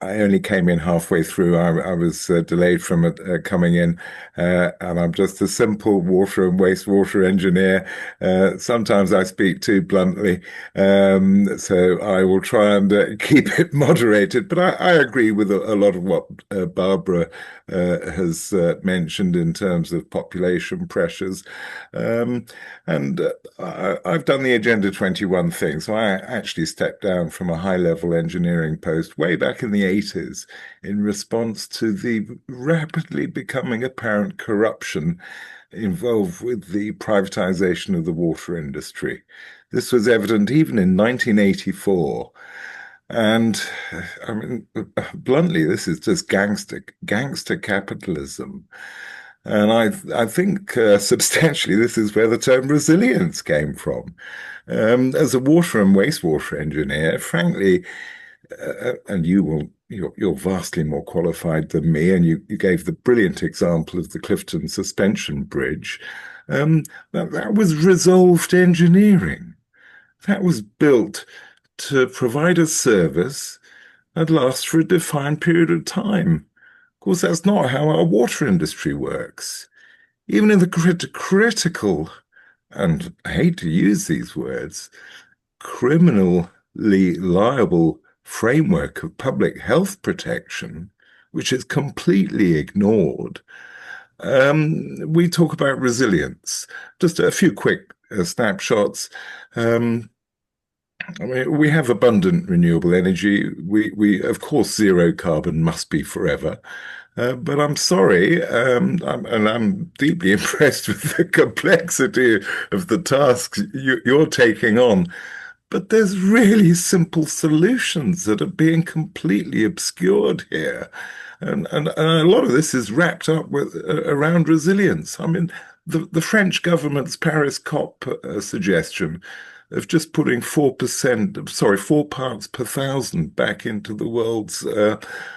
I only came in halfway through. I was delayed from coming in, and I'm just a simple water and wastewater engineer. Sometimes I speak too bluntly, so I will try and keep it moderated. But I agree with a lot of what Barbara has mentioned in terms of population pressures. And I've done the Agenda 21 thing. So I actually stepped down from a high-level engineering post way back in the 80s in response to the rapidly becoming apparent corruption involved with the privatization of the water industry. This was evident even in 1984. And I mean, bluntly, this is just gangster capitalism. And I think substantially this is where the term resilience came from. As a water and wastewater engineer, frankly, and you're vastly more qualified than me, and you gave the brilliant example of the Clifton Suspension Bridge. That was resolved engineering. That was built to provide a service that lasts for a defined period of time. Of course, that's not how our water industry works. Even in the critical, and I hate to use these words, criminally liable framework of public health protection, which is completely ignored, we talk about resilience. Just a few quick snapshots. I mean, we have abundant renewable energy. We of course, zero carbon must be forever. But I'm sorry, I'm deeply impressed with the complexity of the tasks you're taking on. But there's really simple solutions that are being completely obscured here. And a lot of this is wrapped up with around resilience. I mean, the French government's Paris COP suggestion of just putting 4%, sorry, 4 parts per thousand back into the world's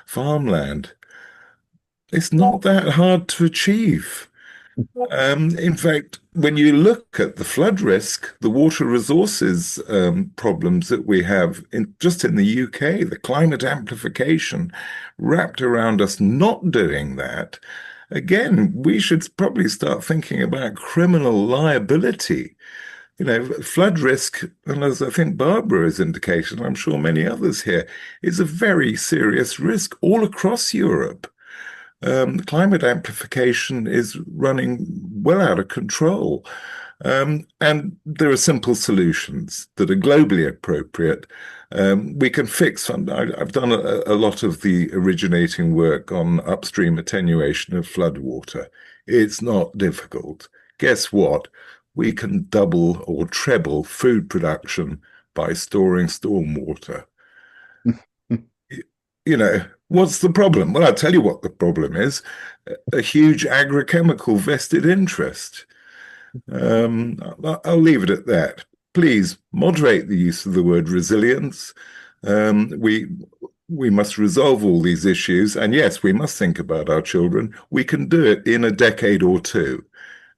farmland. It's not that hard to achieve. In fact, when you look at the flood risk, the water resources problems that we have just in the UK, the climate amplification wrapped around us not doing that, again, we should probably start thinking about criminal liability. You know, flood risk, and as I think Barbara has indicated, I'm sure many others here, is a very serious risk all across Europe. Climate amplification is running well out of control. And there are simple solutions that are globally appropriate. We can fix, I've done a lot of the originating work on upstream attenuation of floodwater. It's not difficult. Guess what? We can double or treble food production by storing stormwater. You know, what's the problem? Well, I'll tell you what the problem is: a huge agrochemical vested interest. I'll leave it at that. Please moderate the use of the word resilience. We must resolve all these issues, and yes, we must think about our children. We can do it in a decade or two,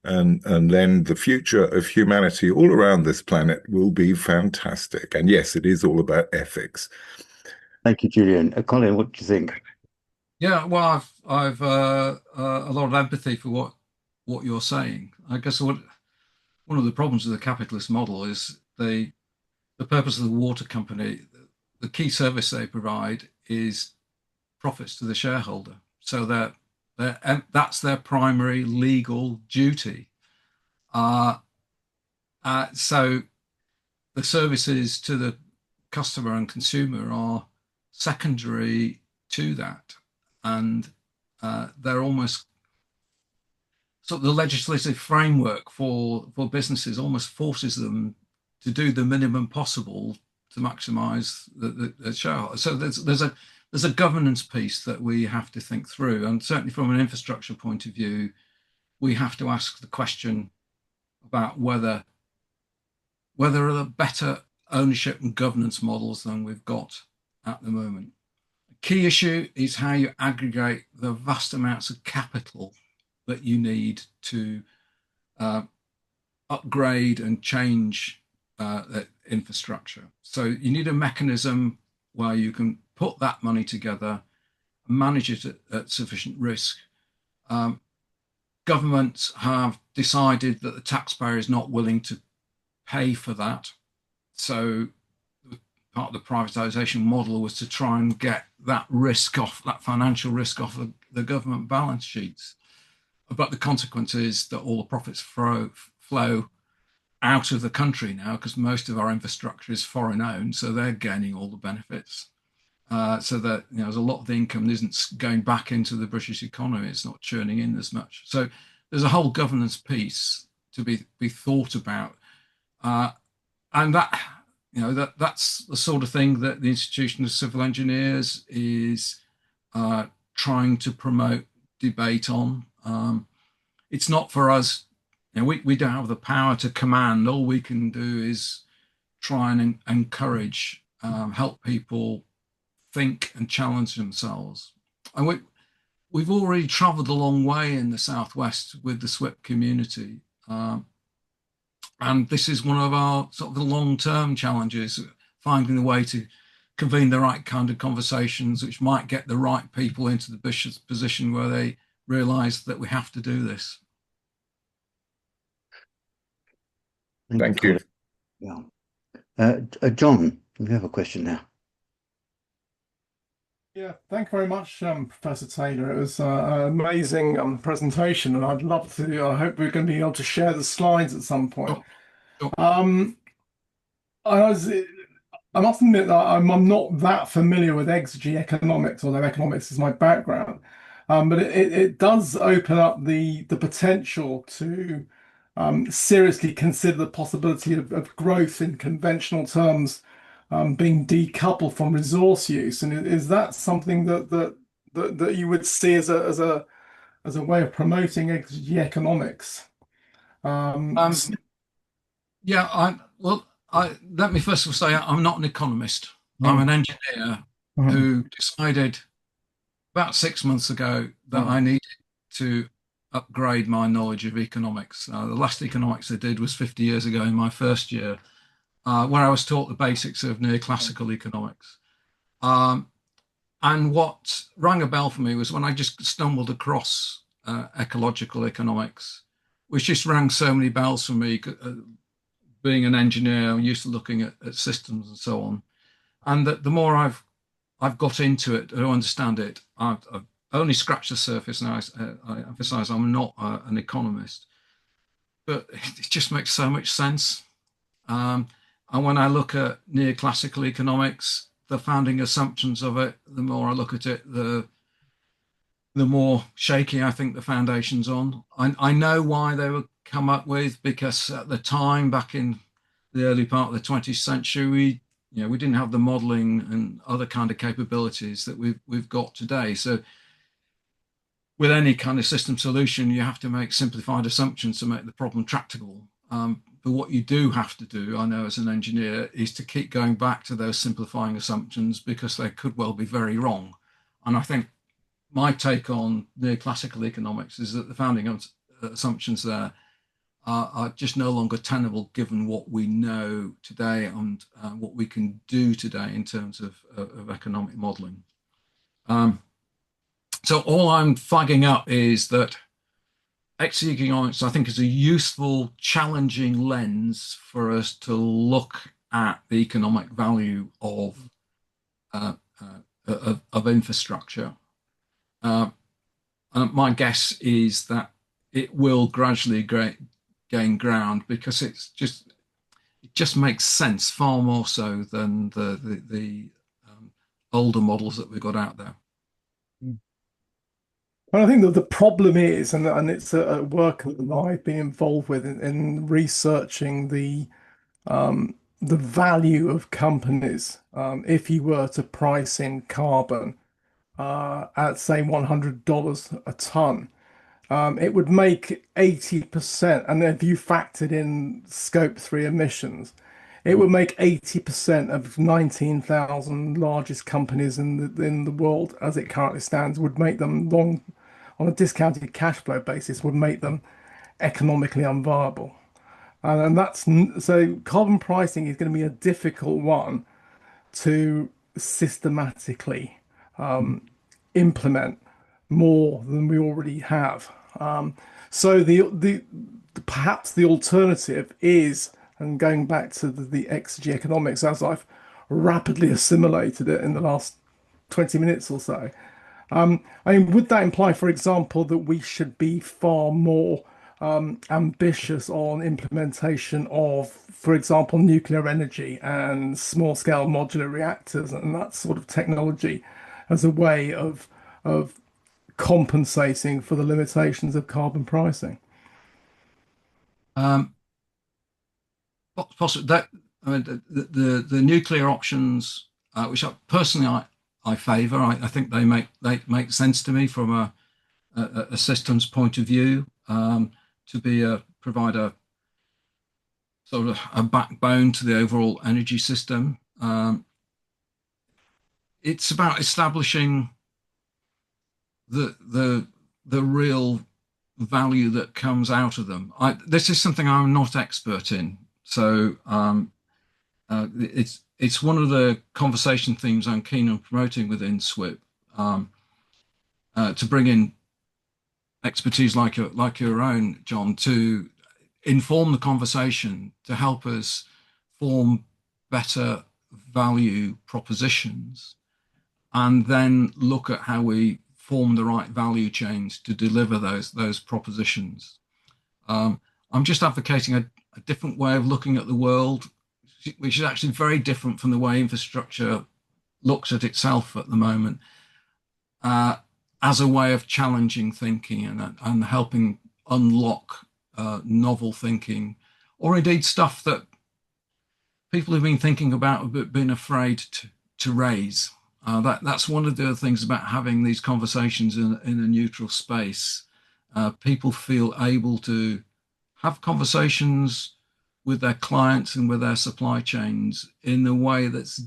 and then the future of humanity all around this planet will be fantastic. And yes, it is all about ethics. Thank you, Julian. Colin, what do you think? Yeah, well, I've a lot of empathy for what you're saying. I guess one of the problems with the capitalist model is the purpose of the water company, the key service they provide is profits to the shareholder. So that's their primary legal duty. So the services to the customer and consumer are secondary to that, and they're almost sort of the legislative framework for businesses almost forces them to do the minimum possible to maximise the shareholder. So there's a governance piece that we have to think through, and certainly from an infrastructure point of view, we have to ask the question about whether there are better ownership and governance models than we've got at the moment. The key issue is how you aggregate the vast amounts of capital that you need to upgrade and change infrastructure. So you need a mechanism where you can put that money together, manage it at sufficient risk. Governments have decided that the taxpayer is not willing to pay for that. So part of the privatization model was to try and get that risk off, that financial risk off the government balance sheets. But the consequence is that all the profits flow out of the country now, because most of our infrastructure is foreign owned, so they're gaining all the benefits. So that there's a lot of the income isn't going back into the British economy; it's not churning in as much. So there's a whole governance piece to be thought about, and that's the sort of thing that the Institution of Civil Engineers is trying to promote debate on. It's not for us. We don't have the power to command. All we can do is try and encourage, help people think and challenge themselves. And we've already travelled a long way in the Southwest with the SWIP community. And this is one of our sort of the long-term challenges, finding a way to convene the right kind of conversations, which might get the right people into the position where they realise that we have to do this. Thank you. Yeah. John, you have a question now. Yeah, thank you very much, Professor Taylor. It was an amazing presentation, and I'd love to. I hope we're going to be able to share the slides at some point. Sure. I must admit that I'm not that familiar with exergy economics, although economics is my background. But it does open up the potential to seriously consider the possibility of growth in conventional terms being decoupled from resource use? And is that something that you would see as a way of promoting economics? Um, yeah, let me first of all say I'm not an economist. I'm Mm, an engineer mm, who decided about 6 months ago that mm, I needed to upgrade my knowledge of economics. The last economics I did was 50 years ago in my first year, where I was taught the basics of neoclassical economics. Um, and what rang a bell for me was when I just stumbled across ecological economics, which just rang so many bells for me. Being an engineer, I'm used to looking at systems and so on. And that the more I've got into it, to understand it, I've only scratched the surface. And I emphasize I'm not an economist, but it just makes so much sense. Um, and when I look at neoclassical economics, the founding assumptions of it, the more I look at it, the more shaky I think the foundation's on. I know why they were come up with, because at the time, back in the early part of the 20th century, we didn't have the modeling and other kind of capabilities that we've got today. So with any kind of system solution, you have to make simplified assumptions to make the problem tractable. But what you do have to do, I know as an engineer, is to keep going back to those simplifying assumptions because they could well be very wrong. And I think my take on neoclassical economics is that the founding assumptions there are just no longer tenable given what we know today and what we can do today in terms of economic modeling. So all I'm flagging up is that economics, I think, is a useful, challenging lens for us to look at the economic value uh, of infrastructure. And my guess is that it will gradually gain ground because it just makes sense far more so than the older models that we've got out there. mm. And I think that the problem is, and it's a work that I've been involved with in researching the value of companies if you were to price in carbon at say $100 a ton. It would make 80%, and if you factored in scope 3 emissions, it would make 80% of 19,000 largest companies in the world as it currently stands, would make them long on a discounted cash flow basis, would make them economically unviable. And so carbon pricing is going to be a difficult one to systematically implement more than we already have. So the perhaps the alternative is, and going back to the exergy economics as I've rapidly assimilated it in the last 20 minutes or so. I mean, would that imply, for example, that we should be far more ambitious on implementation of, for example, nuclear energy and small-scale modular reactors and that sort of technology as a way of compensating for the limitations of carbon pricing? Um, Possibly that I mean, the nuclear options, which I favour. I think they make sense to me from a systems point of view, to provide a sort of a backbone to the overall energy system. It's about establishing the real value that comes out of them. This is something I'm not expert in, so it's one of the conversation themes I'm keen on promoting within SWIP, to bring in expertise like your own, John, to inform the conversation, to help us form better value propositions, and then look at how we form the right value chains to deliver those propositions. I'm just advocating a different way of looking at the world, which is actually very different from the way infrastructure looks at itself at the moment, uh, as a way of challenging thinking and helping unlock novel thinking, or indeed stuff that people have been thinking about but been afraid to raise. That's one of the things about having these conversations in a neutral space. People feel able to have conversations with their clients and with their supply chains in a way that's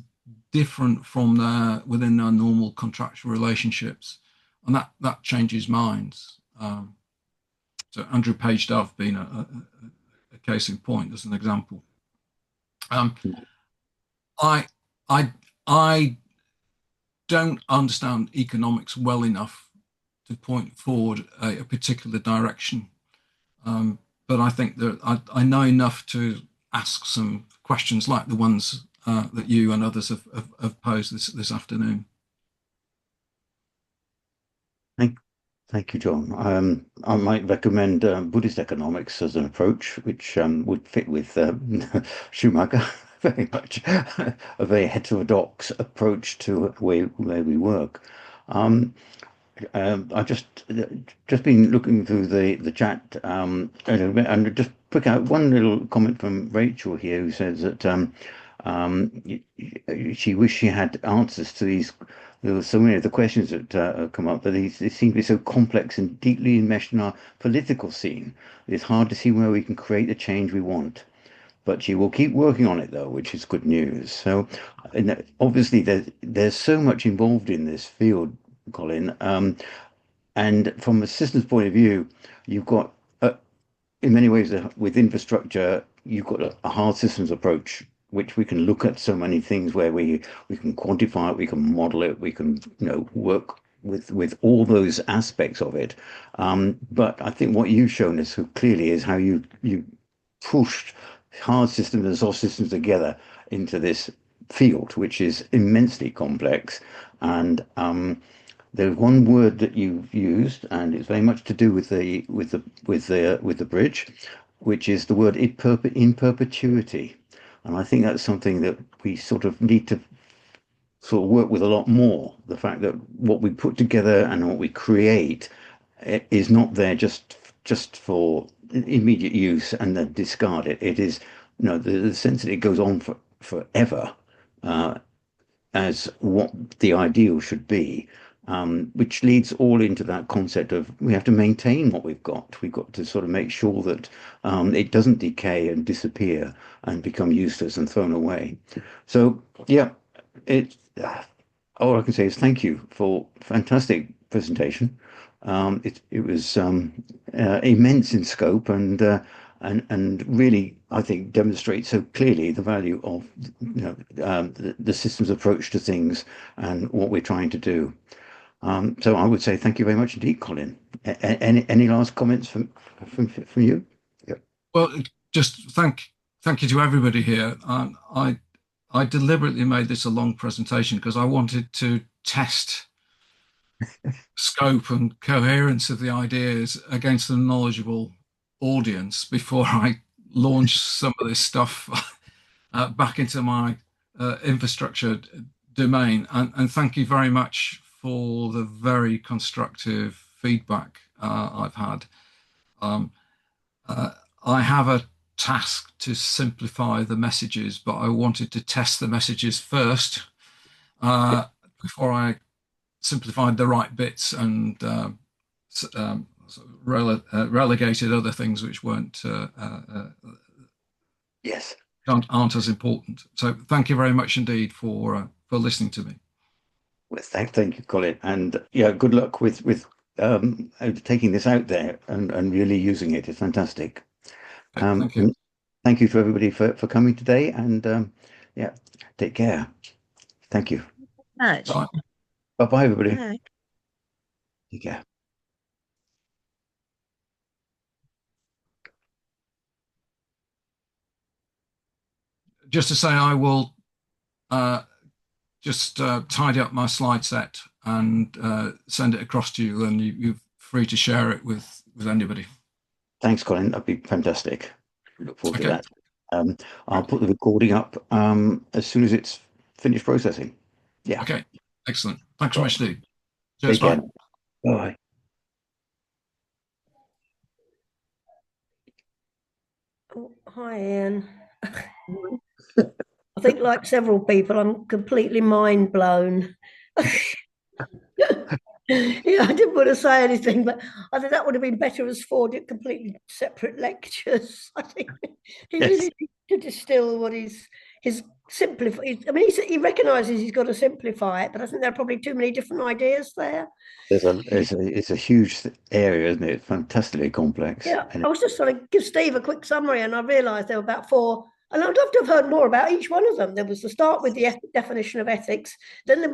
different from within their normal contractual relationships, and that changes minds. So Andrew Page Dove being a case in point as an example. I I I don't understand economics well enough to point forward a particular direction, but I think that I know enough to ask some questions like the ones that you and others have posed this afternoon. Thank you, John. I might recommend Buddhist economics as an approach, which would fit with Schumacher very much, a very heterodox approach to where we work. I just been looking through the chat a little bit, and just pick out one little comment from Rachel here, who says that she wished she had answers to these. There were so many of the questions that have come up, but they seem to be so complex and deeply enmeshed in our political scene. It's hard to see where we can create the change we want. But she will keep working on it, though, which is good news. So, and obviously, there's so much involved in this field, Colin. And from a systems point of view, you've got, in many ways, with infrastructure, you've got a hard systems approach, which we can look at so many things where we can quantify it, we can model it, we can, work with all those aspects of it. But I think what you've shown us so clearly is how you pushed hard systems and soft systems together into this field, which is immensely complex. And there's one word that you've used, and it's very much to do with the bridge, which is the word in perpetuity. And I think that's something that we sort of need to sort of work with a lot more. The fact that what we put together and what we create is not there just for immediate use and then discard it. It is, the sense that it goes on forever, as what the ideal should be, which leads all into that concept of we have to maintain what we've got. We've got to sort of make sure that it doesn't decay and disappear and become useless and thrown away. So, yeah, it. All I can say is thank you for fantastic presentation. It was immense in scope and really, I think, demonstrates so clearly the value of the systems approach to things and what we're trying to do. So I would say thank you very much indeed, Colin. Any last comments from you? Yeah. Well, just thank you to everybody here. I deliberately made this a long presentation because I wanted to test scope and coherence of the ideas against a knowledgeable audience before I launch some of this stuff back into my infrastructure domain. And thank you very much for the very constructive feedback I've had. I have a task to simplify the messages, but I wanted to test the messages first before I simplified the right bits and relegated other things which weren't Yes. aren't as important. So thank you very much indeed for listening to me. Well, thank you, Colin, and yeah, good luck with taking this out there and really using it. It's fantastic. Thank you. Thank you to everybody for coming today, and yeah, take care. Thank you. Much. Bye. Bye, everybody. Bye. Take care. Just to say, I will just tidy up my slide set and send it across to you, and you're free to share it with anybody. Thanks, Colin. That'd be fantastic. Look forward to Okay. that. I'll put the recording up as soon as it's finished processing. Yeah. Okay. Excellent. Thanks so much, Steve. Take Cheers. care. Bye. Bye. Hi, Ian. I think, like several people, I'm completely mind blown. Yeah, I didn't want to say anything, but I think that would have been better as four completely separate lectures. I think he Yes. really needs to distill what his simplify. I mean, he recognises he's got to simplify it, but I think there are probably too many different ideas there. It's a huge area, isn't it? Fantastically complex. Yeah, And I was just trying to give Steve a quick summary, and I realised there were about four. And I'd love to have heard more about each one of them. There was the start with the definition of ethics, then there was